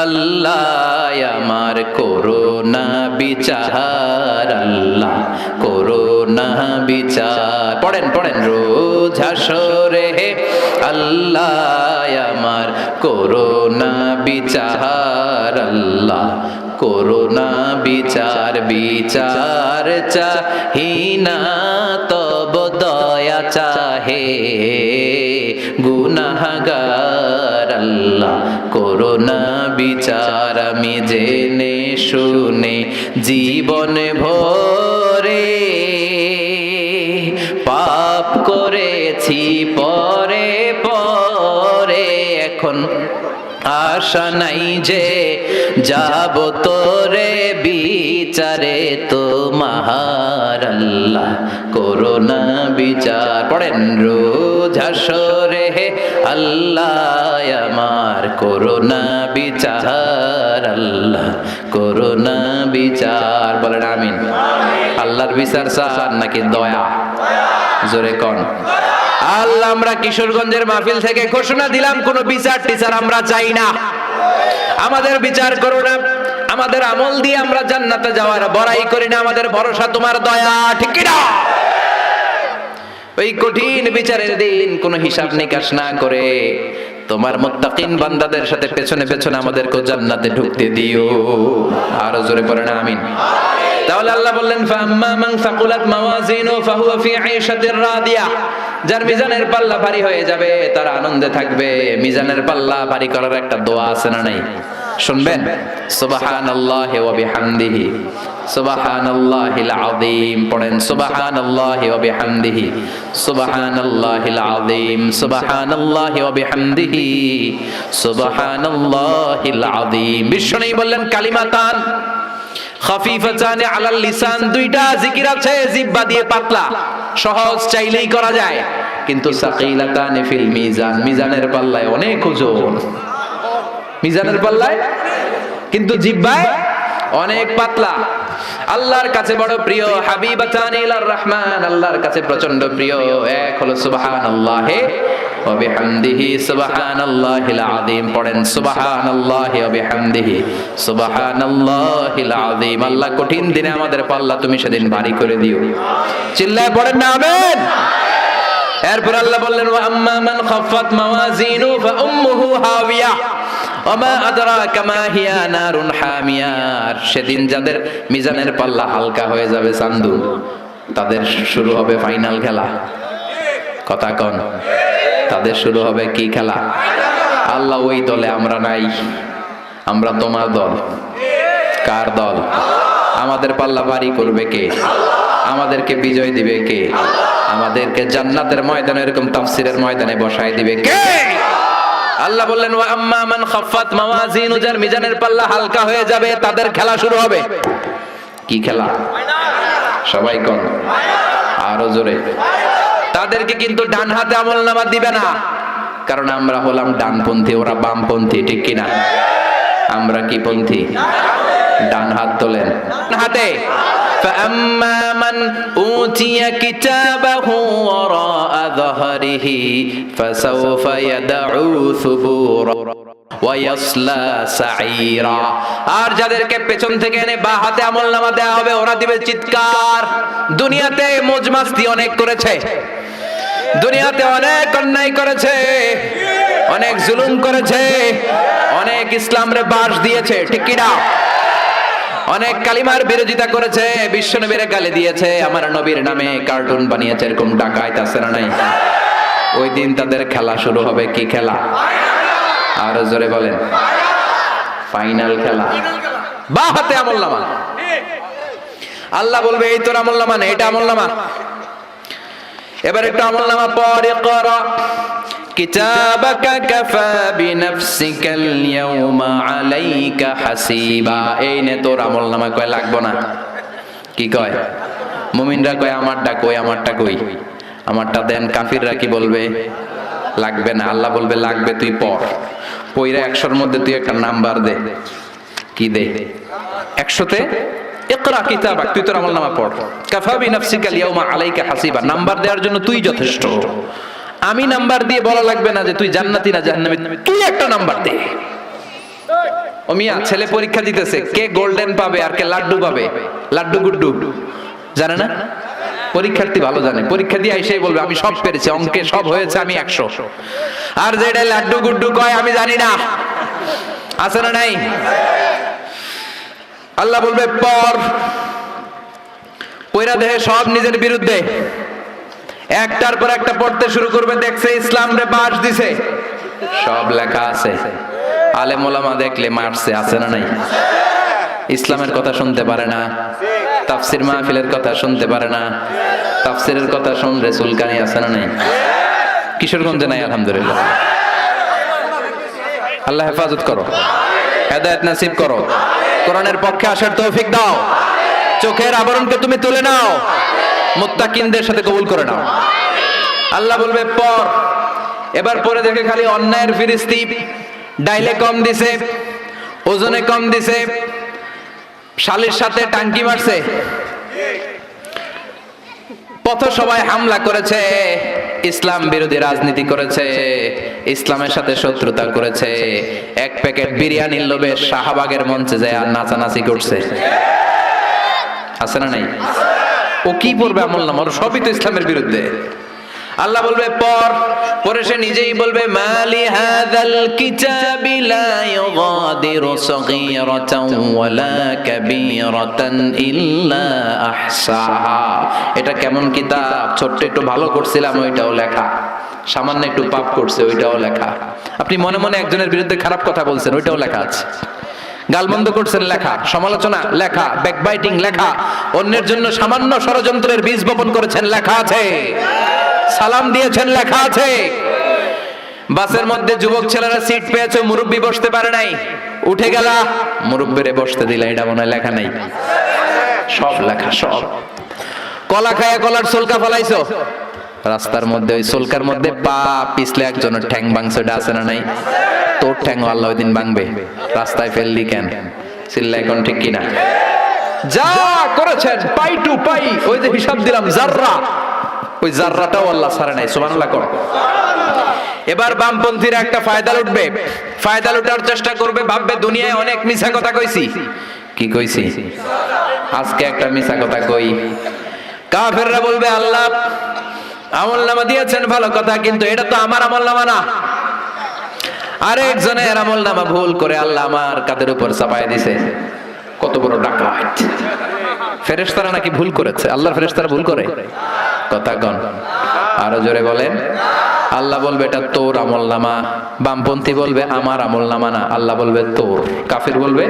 [SPEAKER 1] আল্লাহ আমার করোনা বিচার, আল্লাহ করোনা বিচার। পড়েন পড়েন। রোজ হাসরে আল্লাহ আমার করোনা বিচার, আল্লাহ করোনা বিচার। বিচার চাহিনা তব দয়া চাহে গুনাহগার, আল্লাহ করোনা বিচার। আমি জেনে শুনে জীবন ভরে পাপ করেছি পরে পরে, এখন আশা নাই যে যাব তোরে বিচারে তোমার, আল্লাহ করোনা বিচার। পড়েন। রোজ হাসরে আল্লাহ আমার করোনা বিচার, আল্লাহ করোনা বিচার। বলেন আমিন। আল্লাহর বিচার চান নাকি দয়া? জোরে কন। আল্লাহ, আমরা কিশোরগঞ্জের মাহফিল থেকে ঘোষণা দিলাম কোন বিচার টিচার আমরা চাই না। আমাদের বিচার করো না, আমাদের আমল দিয়ে আমরা জান্নাতে যাওয়ার বড়াই করি না, আমাদের ভরসা তোমার দয়া, ঠিক কি না? ওই কঠিন বিচারের দিন কোন হিসাব নিকাশ না করে তোমার মুত্তাকিন বান্দাদের সাথে পেছনে পেছনে আমাদেরকে জান্নাতে ঢুকতে দিও। আরো জোরে পড়েন আমিন। তাহলে আল্লাহ বললেন ফাম্মা মান সাকুলাত মাওয়াজিনু ফাহুয়া ফি আইশাতির রাদিয়া, যার মিজানের পাল্লা ভারী হয়ে যাবে তার আনন্দে থাকবে। মিজানের পাল্লা ভারী করার একটা দোয়া আছে না নাই? শুনবেন। সুবহানাল্লাহি ওয়া বিহামদিহি সুবহানাল্লাহিল আযীম। পড়েন সুবহানাল্লাহি ওয়া বিহামদিহি সুবহানাল্লাহিল আযীম সুবহানাল্লাহি ওয়া বিহামদিহি সুবহানাল্লাহিল আযীম। বিশ্বনবী বললেন কালিমাতান খাফিফাতানি আলাল লিসান, দুইটা জিকির আছে জিহ্বা দিয়ে পাতলা, সহজ, চাইলেই করা যায়, কিন্তু সাকিলাতানি ফিল মিজান, মিজানের পাল্লায় অনেক ওজন। মিজানের পাল্লায় কিন্তু জিহ্বায় অনেক পাতলা। আল্লাহর কাছে বড় প্রিয় হাবিবাতানি ইলার রহমান, আল্লাহর কাছে প্রচন্ড প্রিয় এক হলো সুবহানাল্লাহি ওয়া বিহামদিহি সুবহানাল্লাহিল আযীম। পড়েন সুবহানাল্লাহি ওয়া বিহামদিহি সুবহানাল্লাহিল আযীম। আল্লাহ কঠিন দিনে আমাদের পাল্লা তুমি সেদিন ভারী করে দিও। চিল্লায় পড়েন না আমিন। এরপর আল্লাহ বললেন ওয়া আম্মা মান খাফফাত মাওয়াজিনু ফা উম্মুহু হাওিয়া ওমা আদরাকা মা হিয়া নারুন হামিয়া। সেদিন যাদের মিজানের পাল্লা হালকা হয়ে যাবে চান্দু, তাদের শুরু হবে ফাইনাল খেলা। কথা কন। তাদের শুরু হবে কি খেলা? আল্লাহ ওই দলে আমরা নাই, আমরা তোমার দল। কার দল? আমাদের পাল্লা ভারী করবে কে? আমাদেরকে বিজয় দিবে কে? আমাদেরকে জান্নাতের ময়দানে এরকম তাফসীরের ময়দানে বসায় দিবে কে? আল্লাহ বললেন ওয়া আম্মা মান খাফফাত মাওয়াজিনু, যার মিজানের পাল্লা হালকা হয়ে যাবে তাদের খেলা শুরু হবে। কি খেলা? সবাই কোন? আরো জোরে। তাদেরকে কিন্তু ডান হাতে আমলনামা দিবে না, কারণ আমরা হলাম ডানপন্থী, ওরা বামপন্থী, ঠিক কিনা? আমরা কি পন্থী? ডান হাত তোলেন হাতে। فأما من أوتي كتابه وراء ظهره فسوف يدعو ثبورا ويصلى سعيرا। আর যাদেরকে পেছন থেকে এনে বা হাতে আমলনামা দেওয়া হবে ওরা দিবে চিৎকার। দুনিয়াতে মজমাস্তি অনেক করেছে, দুনিয়াতে অনেক অন্যায় করেছে, অনেক জুলুম করেছে, অনেক ইসলামরে বাস দিয়েছে, ঠিক কি না? অনেক কালিমার বিরোধিতা করেছে, বিশ্ব নবীরে গালি দিয়েছে, আমার নবীর নামে কার্টুন বানিয়েছে, এরকম ডাকাইত আছে না নাই? ওই দিন তাদের খেলা শুরু হবে। কি খেলা? আরো জোরে বলেন। ফাইনাল খেলা। বা হাতে আমলনামা। আল্লাহ বলবে এই তোর আমলনামা না, এটা আমলনামা। এবার একটু আমলনামা পড়ে করা। কিতাবাকা কাফা বিনাফসিকাল ইয়াউমা আলাইকা হাসিবা। এই নে তোর আমলনামা। কয় লাগবো না। কি কয়? মুমিনরা কয় আমারটা কই, আমারটা কই, আমারটা দেন। কাফিররা কি বলবে? লাগবে না। আল্লাহ বলবে লাগবে, তুই পড়। পইরা 100-র মধ্যে তুই একটা নাম্বার দে। কি দে? 100-তে ইকরা কিতাবাক, তুই তোর আমলনামা পড়। কাফা বিনাফসিকাল ইয়াউমা আলাইকা হাসিবা। নাম্বার দেওয়ার জন্য তুই যথেষ্ট। আমি নাম্বার দিয়ে বলা লাগবে না যে তুই জান্নাতি না জাহান্নামী, তুই একটা নাম্বার দে। ও মিয়া, ছেলে পরীক্ষা দিতেছে, কে গোল্ডেন পাবে আর কে লাড্ডু পাবে? লাড্ডু গুড্ডু জানে না? পরীক্ষার্থী ভালো জানে। পরীক্ষা দিয়ে এসেই বলবে আমি সব পেরেছি, অঙ্কে সব হয়েছে, আমি 100। আর যেটা লাড্ডু গুড্ডু কয় আমি জানি না। আছে না নাই? আল্লাহ বলবে পর। পয়রা দেহে সব নিজের বিরুদ্ধে, একটার পর একটা পড়তে শুরু করবে। দেখছে ইসলাম রে বাস দিছে, সব লেখা আছে। আলেম ওলামা দেখলে মারছে। আছে না নাই? ইসলামের কথা শুনতে পারে না, তাফসির মাহফিলের কথা শুনতে পারে না, তাফসিরের কথা শুনলে চুলকানি। আছে না নাই? কিশোরগঞ্জে নাই আলহামদুলিল্লাহ। আল্লাহ হেফাজত করো, হেদায়েত নসিব করো, কোরআনের পক্ষে আসার তৌফিক দাও, চোখের আবরণকে তুমি তুলে নাও, মুত্তাকিনদের সাথে কবুল করে নাও। আল্লাহ বলবে পর। এবার পরে দেখে খালি অন্যায়ের ফিরিস্তি। ডাইলে কম দিছে, ওজনে কম দিছে, শালির সাথে টাঙ্কি মারছে, পথসভায় হামলা করেছে, ইসলাম বিরোধী রাজনীতি করেছে, ইসলামের সাথে শত্রুতা করেছে, এক প্যাকেট বিরিয়ানির লোভে শাহবাগের মঞ্চে যায় আর নাচানাচি করছে। আছে না নাই? ও কি পড়বে আমলনামা? ওর সবই তো ইসলামের বিরুদ্ধে। আল্লাহ বলবে পর। পরে সে নিজেই বলবে মালি হাযাল কিতাবি লা ইউগাদিরু সগীরাতান ওয়ালা কাবীরাতান ইল্লা আহসাহা। এটা কেমন কিতাব? ছোট্ট একটু ভালো করছিলাম, ওইটাও লেখা। সামান্য একটু পাপ করছে, ওইটাও লেখা। আপনি মনে মনে একজনের বিরুদ্ধে খারাপ কথা বলছেন, ওইটাও লেখা আছে। গালমন্দ করছেন, লেখা। সমালোচনা, লেখা। ব্যাকবাইটিং, লেখা। অন্যের জন্য সামান্য ষড়যন্ত্রের বীজ বপন করেছেন, লেখা আছে। সালাম দিয়েছেন, লেখা আছে। বাসের মধ্যে যুবক ছেলেরা সিট পেয়েছে, মুরব্বি বসতে পারে নাই, উঠে গেল, মুরব্বিরে বসতে দিলা, এটা মনে হয় লেখা নাই। সব লেখা, সব। কলা খায় কলার সোলকা ফলাইছো রাস্তার মধ্যে, ওই সোলকার মধ্যে পা পিছলে একজনের ঠ্যাং ভাঙছে, ওটা আছে না নাই? তোর ঠ্যাং আল্লাহ ওই দিন ভাঙবে। রাস্তায় ফেললি কেন? চিল্লা এখন, ঠিক কিনা? যা করেছেন পাই টু পাই, ওই যে হিসাব দিলাম জাররা, ওই জাররাটাও আল্লাহ ছাড়ে নাই। সুবহানাল্লাহ কর। এবার বামপন্থীরা একটা ফায়দা লুটবে, ফায়দা লুটার চেষ্টা করবে, ভাববে দুনিয়ায় অনেক মিছা কথা কইছি। কি কইছি? আজকে একটা মিছা কথা কই। কাফেররা বলবে আল্লাহ আমলনামা দিয়েছেন ভালো কথা, কিন্তু এটা তো আমার আমলনামা না। আরেকজনের আমলনামা ভুল করে আল্লাহ আমার কাদের উপর চাপায় দিছে। কত বড় ডাকাত! ফেরেশতারা নাকি ভুল করেছে? আল্লাহর ফেরেশতারা ভুল করে? কথা কন, আরো জোরে বলেন। আল্লাহ বলবে এটা তোর আমলনামা। বামপন্থী বলবে আমার আমলনামা না, আল্লাহ বলবে তোর। কাফির বলবে,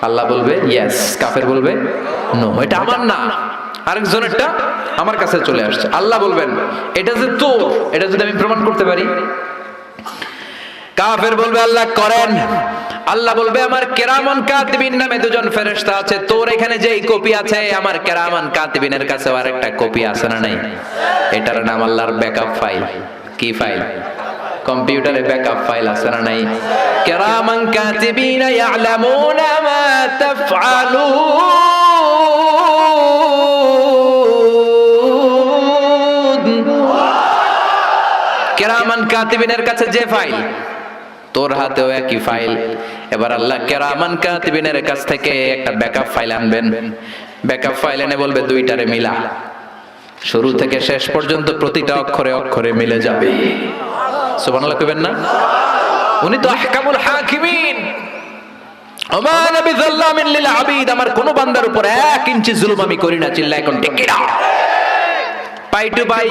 [SPEAKER 1] আল্লাহ বলবে ইয়েস, কাফির বলবে নো, এটা আমার না, আরেকজনেরটা আমার কাছে চলে আসছে। আল্লাহ বলবেন এটা যে তোর, এটা যদি আমি প্রমাণ করতে পারি। কাফের বলবে আল্লাহ করেন। আল্লাহ বলবে আমার কেরামান কাতিবিন নামে দুজন ফেরেশতা আছে, তোর এখানে যেই কপি আছে আমার কেরামান কাতিবিনের কাছে আরেকটা কপি আছে না নাই? এটার নাম আল্লাহর ব্যাকআপ ফাইল। কি ফাইল? কম্পিউটারে ব্যাকআপ ফাইল আছে না নাই? কেরামান কাতিবিনা ইয়ালামুনা মা তাফআলুন। কেরামান কাতিবিনের কাছে যে ফাইল, তোর হাতেও একই ফাইল। এবার আল্লাহ কেরামান কাতিবিনের কাছ থেকে একটা ব্যাকআপ ফাইল আনবেন। ব্যাকআপ ফাইল এনে বলবে দুইটারে মিলা, শুরু থেকে শেষ পর্যন্ত প্রতিটা অক্ষরে অক্ষরে মিলে যাবে। সুবহানাল্লাহ কইবেন না? উনি তো আহকামুল হাকিমিন। ওমা নবী যাল্লামিন লিল আবিদ, আমার কোন বান্দার উপর 1 ইঞ্চি জুলুম আমি করি না। চিল্লায় কোন ঠিক কিনা? পাই টু পাই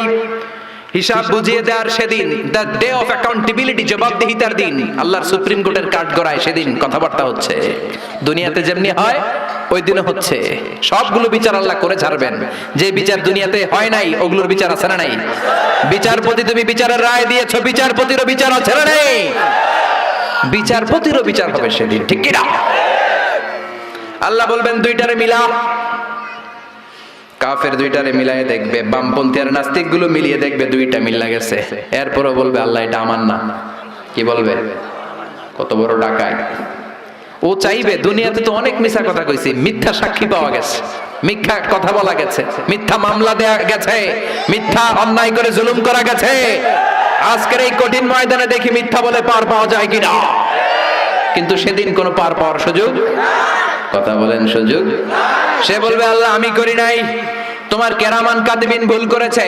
[SPEAKER 1] হিসাব বুঝিয়ে দেওয়ার সেদিন, দ্য ডে অফ অ্যাকাউন্টেবিলিটি, জবাবদিহিতার দিন, আল্লাহর সুপ্রিম কোর্টের কাঠ গড়ায় সেদিন কথাবার্তা হচ্ছে। দুনিয়াতে যেমনি হয় ওই দিনও হচ্ছে। সবগুলো বিচার আল্লাহ করে ছাড়বেন। যে বিচার দুনিয়াতে হয় নাই ওগুলোর বিচার আছে না নাই? বিচারপতি তুমি বিচারের রায় দিয়েছো, বিচারপতিরও বিচার আছে না নাই? বিচারপতিরও বিচার হবে সেদিন, ঠিক কি না? আল্লাহ বলবেন দুইটারে মিলা। কাফের দুইটারে মিলায়ে দেখবে, বামপন্থী আর নাস্তিক গুলো মিলিয়ে দেখবে দুইটা মিল্লা গেছে। এরপরও বলবে আল্লাহ এটা আমার না। কি বলবে? কত বড় ডাকাই ও! চাইবে দুনিয়াতে তো অনেক মিথ্যা কথা কইছি, মিথ্যা সাক্ষী পাওয়া গেছে, মিথ্যা কথা বলা গেছে, মিথ্যা মামলা দেয়া গেছে, মিথ্যা অন্যায় করে জুলুম করা গেছে। আজকের এই কঠিন ময়দানে দেখি মিথ্যা বলে পার পাওয়া যায় কিনা। কিন্তু সেদিন কোনো পার পাওয়ার সুযোগ, কথা বলেন, সুযোগ। সে বলবে আল্লাহ আমি করি নাই, তোমার কেরামান কাতিবিন ভুল করেছে।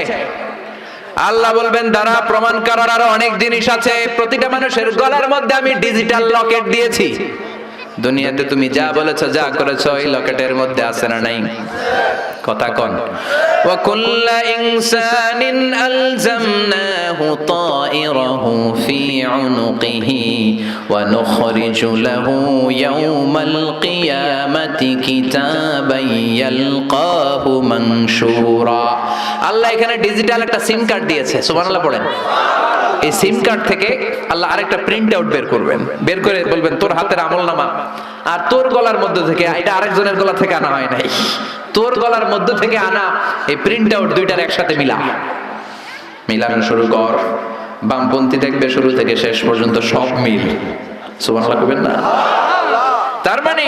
[SPEAKER 1] আল্লাহ বলবেন দ্বারা প্রমাণ করার আরো অনেক জিনিস আছে। প্রতিটা মানুষের গলার মধ্যে আমি ডিজিটাল লকেট দিয়েছি। দুনিয়াতে তুমি যা বলেছো, যা করেছো, এই লকেটের মধ্যে আছে না নাই? কথা কন। ওয়া কুল্লা ইনসানিন আলজামনাহু তায়রাহু ফি উনুকিহি ওয়া নুখরিজু লাহু ইয়াওমাল কিয়ামাতি কিতাবান ইয়ালকাহু মানশুরা। আল্লাহ এখানে ডিজিটাল একটা সিম কার্ড দিয়েছে। সুবহানাল্লাহ পড়েন। এই সিম কার্ড থেকে আল্লাহ আরেকটা প্রিন্ট আউট বের করবেন, বের করে বলবেন তোর হাতের আমলনামা আর তোর গলার মধ্যে থেকে, এটা আরেকজনের গলা থেকে আনা হয় নাই, তোর গলার মধ্যে থেকে আনা এই প্রিন্ট আউট দুইটার একসাথে মিলানো শুরু কর। বামপন্থী দেখবে শুরু থেকে শেষ পর্যন্ত সব মিল। সুবহানাল্লাহ কইবেন না? তার মানে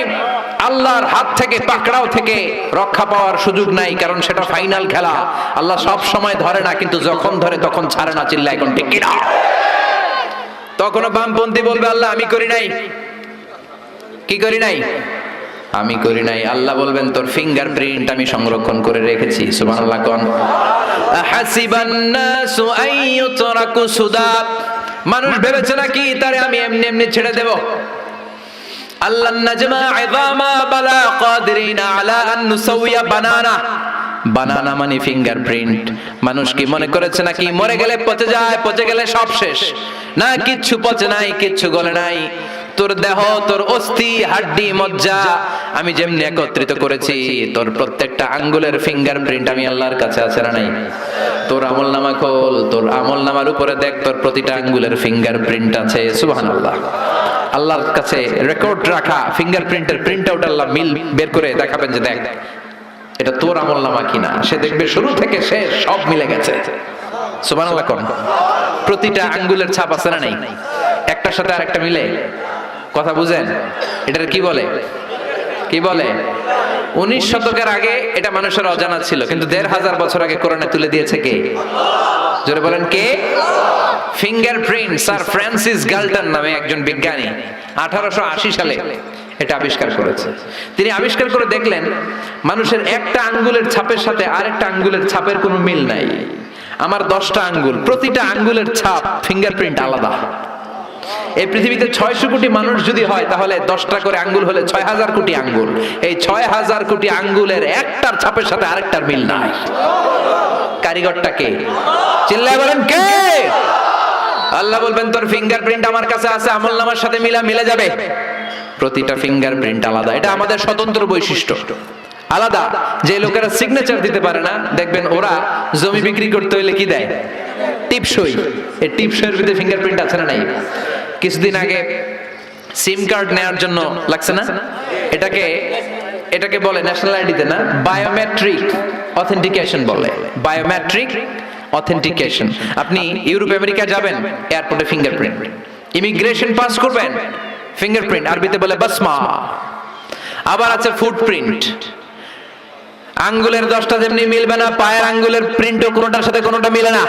[SPEAKER 1] আল্লাহর হাত থেকে, পাকড়াও থেকে রক্ষা পাওয়ার সুযোগ নাই, কারণ সেটা ফাইনাল খেলা। আল্লাহ সব সময় ধরে না, কিন্তু যখন ধরে তখন ছাড়ে না। চিল্লায় এখন ঠিক কিনা? তখনও বামপন্থী বলবে আল্লাহ আমি করি নাই। কি করি নাই? আমি করি নাই। আল্লাহ বলবেন তোর ফিঙ্গারপ্রিন্ট আমি সংরক্ষণ করে রেখেছি। সুবহানাল্লাহ কোন। হাসিবান নাসু আইয়ুতরাকু সুদা, মানুষ ভেবেছে নাকি তারে আমি এমনি এমনি ছেড়ে দেব? আল্লাহ নাজমা ইযামা বালা কাদিরিনা আলা আন নুসাউইয়া বানানা। বানানা মানে ফিঙ্গারপ্রিন্ট। মানুষ কি মনে করেছে নাকি মরে গেলে পচে যায়, পচে গেলে সব শেষ? না, কিচ্ছু পচে নাই, কিচ্ছু গলে নাই। তোর দেহ, তোর অস্থি, হাড্ডি, মজ্জা আমি যেমনি একত্রিত করেছি, তোর প্রত্যেকটা আঙ্গুলের ফিঙ্গারপ্রিন্ট আমি আল্লাহর কাছে আছে না নাই? তোর আমলনামা খোল, তোর আমলনামার উপরে দেখ, তোর প্রতিটা আঙ্গুলের ফিঙ্গারপ্রিন্ট আছে। সুবহানাল্লাহ। আল্লাহর কাছে রেকর্ড রাখা ফিঙ্গারপ্রিন্টের প্রিন্ট আউট আল্লাহ মিল বের করে দেখাবেন যে দেখ এটা তোর আমলনামা কিনা। সে দেখবে শুরু থেকে শেষ সব মিলে গেছে। সুবহানাল্লাহ কোন। প্রতিটা আঙ্গুলের ছাপ আছে না নাই? একটার সাথে আরেকটা মিলে। কথা বুঝেন? এটার কি বলে? কি বলে? 19 শতকের আগে এটা মানুষের অজানা ছিল, কিন্তু 1500 বছর আগে কোরআনে তুলে দিয়েছে কে? জোরে বলেন কে? ফিঙ্গারপ্রিন্ট। স্যার ফ্রান্সিস গাল্টন নামে একজন বিজ্ঞানী 1880 সালে এটা আবিষ্কার করেছে। তিনি আবিষ্কার করে দেখলেন মানুষের একটা আঙ্গুলের ছাপের সাথে আরেকটা আঙ্গুলের ছাপের কোনো মিল নাই। আমার 10টা আঙ্গুল, প্রতিটা আঙ্গুলের ছাপ ফিঙ্গারপ্রিন্ট আলাদা। এই পৃথিবীতে 600 কোটি মানুষ যদি হয় তাহলে 10টা করে আঙ্গুল হলে 6000 কোটি আঙ্গুল। এই 6000 কোটি আঙ্গুলের একটার ছাপের সাথে আরেকটার মিল নাই। কারিগরটা কে? চিল্লায় বলেন কে? আল্লাহ বলবেন তোর ফিঙ্গারপ্রিন্ট আমার কাছে আছে, আমলনামার সাথে মিলে যাবে। প্রতিটা ফিঙ্গারপ্রিন্ট আলাদা। এটা আমাদের স্বতন্ত্র বৈশিষ্ট্য, আলাদা। যে লোকেরা সিগনেচার দিতে পারে না, দেখবেন ওরা জমি বিক্রি করতে হইলে কি দেয়? টিপসই। এই টিপসইয়ের ভিতরে ফিঙ্গারপ্রিন্ট আছে না নাই? কিছুদিন আগে সিম কার্ড নেওয়ার জন্য লাগছে না, এটাকে বলে ন্যাশনাল আইডিতে না বায়োমেট্রিক অথেন্টিকেশন বলে। Biometric authentication. আপনি ইউরোপ আমেরিকা যাবেন, এয়ারপোর্টে ফিঙ্গারপ্রিন্ট। ইমিগ্রেশন পাস করবেন, ফিঙ্গারপ্রিন্ট, আরবিতে বলে বাসমা। আবার আছে ফুটপ্রিন্ট। আঙ্গুলের 10টা যেমনি মিলবে না, পায়ের আঙ্গুলের প্রিন্টও কোনোটার সাথে কোনোটা মিলে না।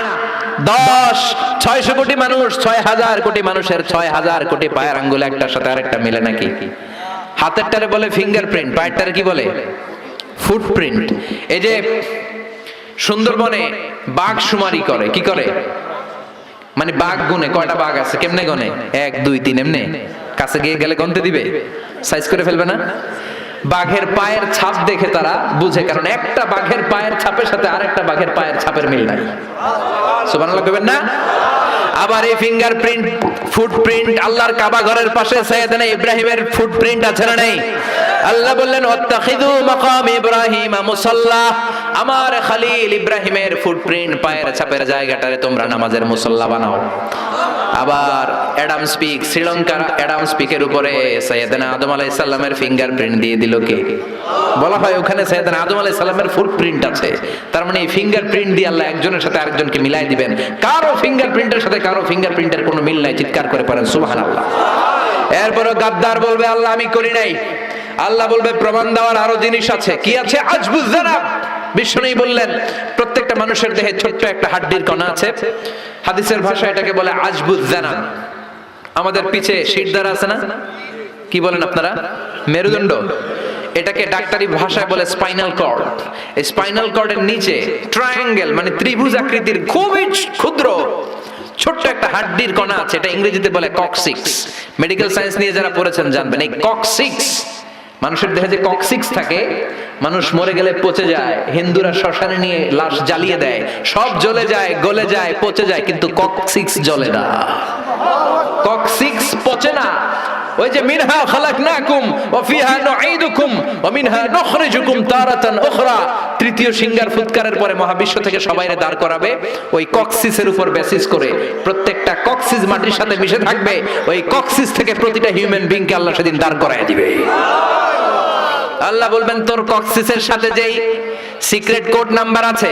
[SPEAKER 1] 600 কোটি মানুষ, 6000 কোটি মানুষের 6000 কোটি পায়ের আঙ্গুল একটার সাথে আরেকটা মিলে নাকি? হাতেরটারে বলে ফিঙ্গারপ্রিন্ট, পায়েরটারে কি বলে? ফুটপ্রিন্ট। এই যে সুন্দরবনে বাঘ শুমারি করে, কি করে? মানে বাঘ গুনে কয়টা বাঘ আছে কেমনে গনে 1 2 3 এমনে কাছে গিয়ে গেলে গনতে দিবে সাইজ করে ফেলবে না বাঘের পায়ের ছাপ দেখে তারা বুঝে কারণ একটা বাঘের পায়ের ছাপের সাথে আরেকটা বাঘের পায়ের ছাপের মিল নাই সুবহানাল্লাহ কইবেন না আবার এই ফিঙ্গারপ্রিন্ট ফুটপ্রিন্ট আল্লাহর কাবা ঘরের পাশে সাইয়েদনা ইব্রাহিমের ফুটপ্রিন্ট আছে না নাই আল্লাহ বললেন ওয়াত্তাখিযু মাকাম ইব্রাহিম মুসাল্লা আমার খলিল ইব্রাহিমের ফুটপ্রিন্ট পায়ের ছাপের জায়গাটারে তোমরা নামাজের মুসাল্লা বানাও আবার অ্যাডাম স্পিক শ্রীলঙ্কার অ্যাডাম স্পিকের উপরে সাইয়েদনা আদম আলাইহিস সালামের ফিঙ্গারপ্রিন্ট দিয়ে দিল কে বলা হয় ওখানে সাইয়েদনা আদম আলাইহিস সালামের ফুটপ্রিন্ট আছে তার মানে এই ফিঙ্গারপ্রিন্ট দিয়ে আল্লাহ একজনের সাথে আরেকজনকে মিলাই দিবেন কারো ফিঙ্গারপ্রিন্টের সাথে কারো ফিঙ্গারপ্রিন্টের কোনো মিল নাই চিৎকার করে পড়েন সুবহানাল্লাহ এরপরও গাদ্দার বলবে আল্লাহ আমি করি নাই আল্লাহ বলবে প্রমাণ দেওয়ার আরো জিনিস আছে কি আছে আজবুজ জানাব বিষ্ণু বললেন প্রত্যেকটা মানুষের দেহে ছোট্ট একটা হাড্ডির কণা আছে হাদিসের ভাষায় এটাকে বলে আজবুজ জানাব আমাদের পিছে শিরদাঁড়া আছে না কি বলেন আপনারা মেরুদণ্ড এটাকে ডাক্তারি ভাষায় বলে স্পাইনাল কর্ড এই স্পাইনাল কর্ডের নিচে ট্রায়াঙ্গেল মানে ত্রিভুজ আকৃতির খুবই ক্ষুদ্র ছোট্ট একটা হাড্ডির কণা আছে এটা ইংরেজিতে বলে কক্সিক্স মেডিকেল সায়েন্স নিয়ে যারা পড়েছেন জানবেন এই কক্সিক্স মানুষের দেহে যে কক্সিক্স থাকে মানুষ মরে গেলে পচে যায় হিন্দুরা শ্মশানে নিয়ে লাশ জ্বালিয়ে দেয় সব জ্বলে যায় গলে যায় পচে যায় কিন্তু কক্সিক্স জ্বলে না কক্সিক্স পচে না ওই যে মিনহা খালাকনাকুম ওয়া ফিহা নুঈদুকুম ওয়া মিনহা নুখরিজুকুম তারাতান উখরা তৃতীয় সিঙ্গার ফুৎকারের পরে মহাবিশ্ব থেকে সবাইরে দাঁড় করাবে ওই কক্সিসের উপর বেসিস করে প্রত্যেকটা কক্সিস মাটির সাথে মিশে থাকবে ওই কক্সিস থেকে প্রতিটা হিউম্যান বিংকে আল্লাহ সেদিন দাঁড় করায় দিবে আল্লাহ বলবেন তোর কক্সিসের সাথে যেই সিক্রেট কোড নাম্বার আছে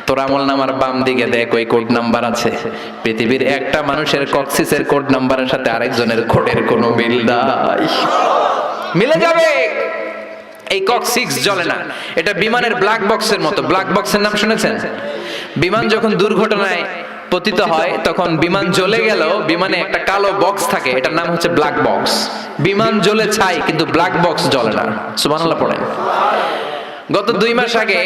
[SPEAKER 1] তোর আমল নামার বাম দিকে দেখ ওই কোড নাম্বার আছে পৃথিবীর একটা মানুষের কক্সিসের কোড নাম্বারের সাথে আরেকজনের কোডের কোনো মিল নাই মিলে যাবে এই কক্সিক্স জ্বলে না এটা বিমানের ব্ল্যাক বক্সের মতো ব্ল্যাক বক্সের নাম শুনেছেন বিমান যখন দুর্ঘটনায় পতিত হয় তখন বিমান জ্বলে গেল বিমানে একটা কালো বক্স থাকে এটার নাম হচ্ছে ব্ল্যাক বক্স বিমান জ্বলে ছাই কিন্তু ব্ল্যাক বক্স জ্বলে না সুবহানাল্লাহ পড়েন গত 2 মাস আগে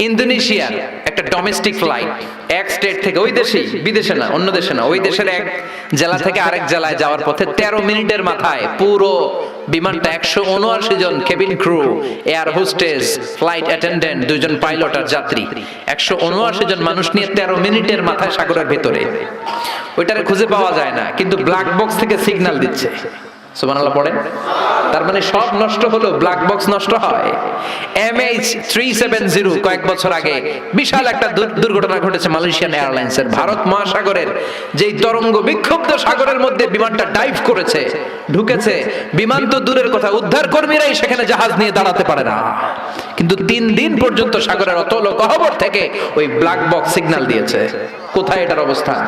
[SPEAKER 1] ইন্দোনেশিয়ার একটা ডোমেস্টিক ফ্লাইট এক স্টেট থেকে ওই দেশে বিদেশে না অন্য দেশে না ওই দেশের এক জেলা থেকে আরেক জেলায় যাওয়ার পথে 13 মিনিটের মাথায় পুরো বিমানটা 179 জন cabin crew air hostess flight attendant দুইজন পাইলট আর যাত্রী 179 জন মানুষ নিয়ে 13 মিনিটের মাথায় সাগরের ভেতরে ওইটারে খুঁজে পাওয়া যায় না কিন্তু ব্ল্যাক বক্স থেকে সিগন্যাল দিচ্ছে সুবহানাল্লাহ পড়েন তার মানে সব নষ্ট হলো ব্ল্যাক বক্স নষ্ট হয় MH370 কয়েক বছর আগে বিশাল একটা দুর্ঘটনা ঘটেছে মালয়েশিয়ান এয়ারলাইন্সের ভারত মহাসাগরের যেই তরঙ্গ বিক্ষুব্ধ সাগরের মধ্যে বিমানটা ডাইভ করেছে ঢুকেছে বিমান তো দূরের কথা উদ্ধার কর্মীরাই সেখানে জাহাজ নিয়ে দাঁড়াতে পারে না কিন্তু 3 দিন পর্যন্ত সাগরের অতল গহ্বর থেকে ওই ব্ল্যাক বক্স সিগন্যাল দিয়েছে কোথায় এটার অবস্থান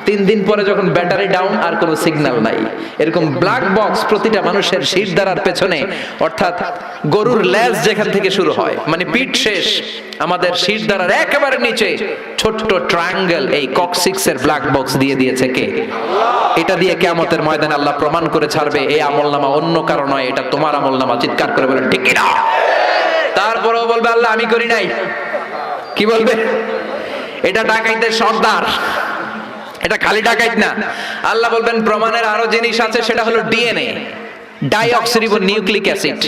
[SPEAKER 1] 3 দিন পরে যখন ব্যাটারি ডাউন আর কোনো সিগন্যাল নাই এরকম ব্ল্যাক বক্স প্রতিটা মানুষের শিরদাঁড়ার পেছনে অর্থাৎ গরুর লেজ যেখান থেকে শুরু হয় মানে পিঠ শেষ আমাদের শিরদাঁড়ার একেবারে নিচে ছোট্ট ট্রায়াঙ্গেল এই কক্সিক্সের ব্ল্যাক বক্স দিয়ে দিয়েছে কে এটা দিয়ে কিয়ামতের ময়দানে আল্লাহ প্রমাণ করে ছাড়বে এই আমলনামা অন্য কারো নয় এটা তোমার আমলনামা চিৎকার করে বলেন ঠিক কি না তারপরেও বলবে আল্লাহ আমি করি নাই কি বলবে এটা ডাকাইতের সর্দার এটা খালি ডাকাইত না আল্লাহ বলবেন প্রমাণের আরো জিনিস আছে সেটা হলো ডিএনএ ডাইঅক্সিরিবো নিউক্লিক অ্যাসিড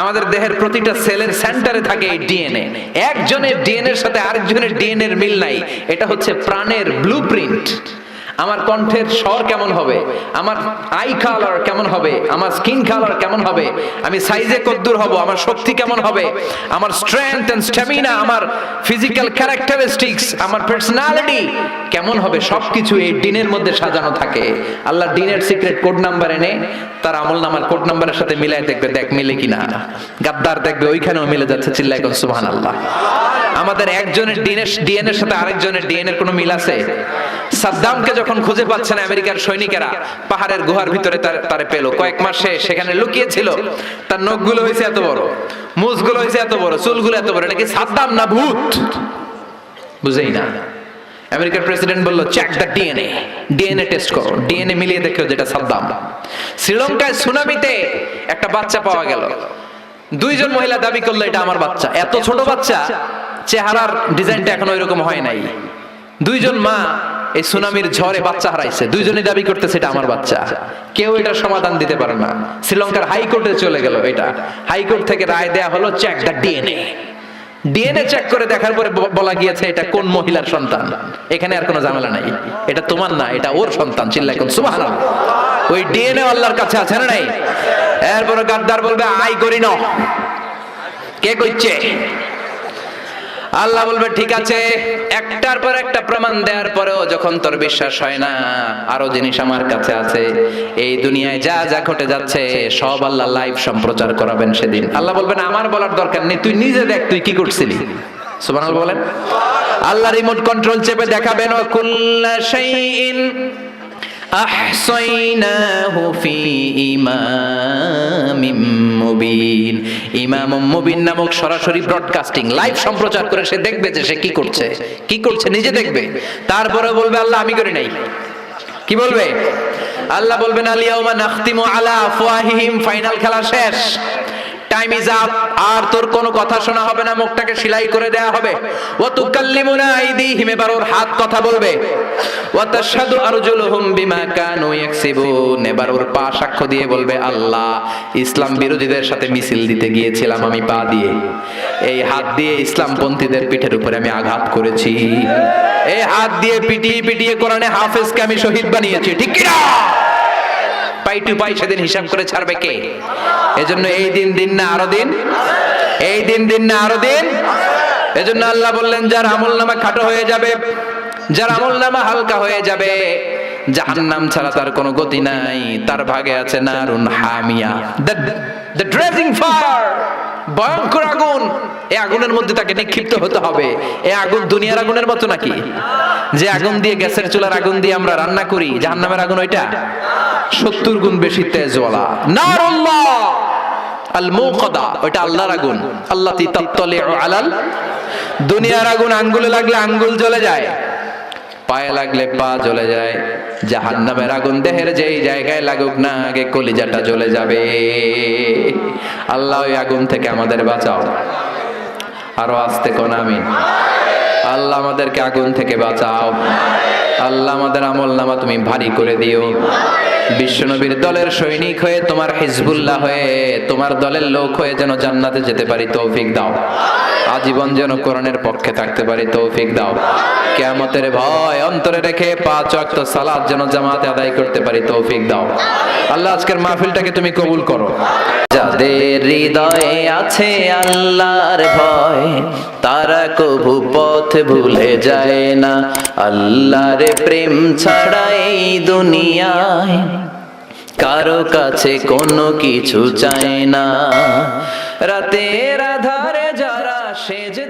[SPEAKER 1] আমাদের দেহের প্রতিটা সেলের সেন্টারে থাকে এই ডিএনএ একজনের ডিএনএ এর সাথে আরেকজনের ডিএনএ এর মিল নাই এটা হচ্ছে প্রাণের ব্লুপ্রিন্ট আমার কণ্ঠের স্বর কেমন হবে আমার আই কালার কেমন হবে আমার স্কিন কালার কেমন হবে আমি সাইজে কতদূর হব আমার শক্তি কেমন হবে আমার স্ট্রেংথ এন্ড স্ট্যামিনা আমার ফিজিক্যাল ক্যারেক্টারিস্টিক্স আমার পার্সোনালিটি কেমন হবে সবকিছু এই ডিনের মধ্যে সাজানো থাকে আল্লাহ ডিনের সিক্রেট কোড নাম্বার এনে তার আমলনামার কোড নাম্বারের সাথে মিলাই দেখবে দেখ মিলে কিনা গাদ্দার দেখবে ওইখানেও মিলে যাচ্ছে চিল্লায় কোন সুবহানাল্লাহ আমাদের একজনের ডিএনএ এর সাথে আরেকজনের ডিএনএ এর কোনো মিল আছে সাদ্দামকে যখন খুঁজে পাচ্ছে না আমেরিকার সৈনিকেরা পাহাড়ের গুহার ভিতরে তারে পেল কয়েক মাসে সেখানে লুকিয়ে ছিল তার নখগুলো হয়েছে এত বড় মুছগুলো হয়েছে এত বড় চুলগুলো এত বড় এটা কি সাদ্দাম না ভূত বুঝেই না আমেরিকার প্রেসিডেন্ট বলল চেক দ্য ডিএনএ টেস্ট করো ডিএনএ মিলিয়ে দেখো যেটা সাদ্দাম শ্রীলঙ্কায় সুনামিতে একটা বাচ্চা পাওয়া গেল 2 জন মহিলা দাবি করলো এটা আমার বাচ্চা এত ছোট বাচ্চা চেহারার ডিজাইনটা এখনো এরকম হয় নাই 2 জন মা এই সুনামির ঝড়ে বাচ্চা হারাইছে, দুইজনে দাবি করতেছে এটা আমার বাচ্চা, কেউ এটার সমাধান দিতে পারে না। শ্রীলঙ্কার হাইকোর্টে চলে গেল, এটা হাইকোর্ট থেকে রায় দেয়া হলো check the DNA. DNA check করে দেখার পরে বলা গিয়েছে এটা কোন মহিলার সন্তান। এখানে আর কোনো ঝামেলা নাই, এটা তোমার না, এটা ওর সন্তান। চিল্লাই কোন সুবহানাল্লাহ। ওই ডিএনএ আল্লাহর কাছে আছে না নাই? এরপরে গাদ্দার বলবে আই করি না, কে কইছে? আল্লাহ বলবে ঠিক আছে, একটার পর একটা প্রমাণ দেওয়ার পরেও যখন তোর বিশ্বাস হয় না, আরো জিনিস আমার কাছে আছে। এই দুনিয়ায় যা যা ঘটে যাচ্ছে সব আল্লাহ লাইভ সম্প্রচার করাবেন সেদিন। আল্লাহ বলবেন আমার বলার দরকার নেই, তুই নিজে দেখ তুই কি করছিলি। সুবহানাল্লাহ বলেন। আল্লাহ রিমোট কন্ট্রোল চেপে দেখাবেন ওয়া কুল্লা শাইইন আহসাইনাহু ফি ইমামিম মুবিন। ইমামুম মুবিন নামক সরাসরি ব্রডকাস্টিং লাইভ সম্প্রচার করে সে দেখবে যে সে কি করছে, কি করছে নিজে দেখবে। তারপরে বলবে আল্লাহ আমি করি নাই। কি বলবে? আল্লাহ বলবেন আল ইয়াউমা নাখতিমু আলা আফওয়াহিহিম, ফাইনাল খেলা শেষ, টাইম ইজ আপ। আর তোর কোনো কথা শোনা হবে না, মুখটাকে সেলাই করে দেয়া হবে। ওয়া তুকাল্লিমুনা আইদিহিম, এবার ওর হাত কথা বলবে। ওয়া তাশহাদু আরজুলুহুম বিমা কানু ইয়াকসিবুন, এবার ওর পা সাক্ষ্য দিয়ে বলবে আল্লাহ ইসলাম বিরোধীদের সাথে মিছিল দিতে গিয়েছিলাম আমি পা দিয়ে, এই হাত দিয়ে ইসলামপন্থীদের পিঠের উপরে আমি আঘাত করেছি, এই হাত দিয়ে পিটিয়ে পিটিয়ে কোরআনে হাফেজকে আমি শহীদ বানিয়েছি। ঠিক কি না? পাই টু পাই সেদিন হিসাব করে ছাড়বে কে? এজন্য এই দিন দিন না আরো দিন, এই দিন দিন না আরো দিন। এজন্য আল্লাহ বললেন যার আমলনামা খাটো হয়ে যাবে, যার আমলনামা হালকা হয়ে যাবে, জাহান্নাম ছাড়া তার কোনো গতি নাই, তার ভাগে আছে নারুন হামিয়া, দ্য ড্রেজিং ফায়ার, ভয়ঙ্কর আগুন। এই আগুনের মধ্যে তাকে নিক্ষিপ্ত হতে হবে। এই আগুন দুনিয়ার আগুনের মতো নাকি? যে আগুন দিয়ে, গ্যাসের চুলার আগুন দিয়ে আমরা রান্না করি, জাহান্নামের আগুন ওইটা 70 গুণ বেশি তেজওয়ালা। নারুল্লাহ আল মুকাদা, ওইটা আল্লাহর আগুন। আল্লাতী তাত্তালিউ আলাল, দুনিয়ার আগুন আঙ্গুলে লাগলে আঙ্গুল জ্বলে যায়, পায়ে লাগলে পা জ্বলে যায়। জাহান্নামের আগুন দেহের যেই জায়গায় লাগুক না, আগে কলিজাটা জ্বলে যাবে। আল্লাহ ওই আগুন থেকে আমাদের বাঁচাও। আরো আস্তে কোন আমিন। আল্লাহ আমাদেরকে আগুন থেকে বাঁচাও। আল্লাহ আমাদের আমলনামা তুমি ভারী করে দিও। বিশ্বনবীর দলের সৈনিক হয়ে, তোমার হিজবুল্লাহ হয়ে, তোমার দলের লোক হয়ে যেন জান্নাতে যেতে পারি তৌফিক দাও। আজীবন যেন কোরআনের পক্ষে থাকতে পারি তৌফিক দাও। কিয়ামতের ভয় অন্তরে রেখে 5 ওয়াক্ত সালাত যেন জামাতে আদায় করতে পারি তৌফিক দাও। আল্লাহ আজকের মাহফিলটাকে তুমি কবুল করো। যাদের হৃদয়ে আছে আল্লাহর ভয়, তারা কবু পথ ভুলে যায় না। আল্লাহর প্রেম ছাড়া এই দুনিয়ায় কারো কাছে কোনো কিছু চায় না। রাতের আধারে যারা সেজে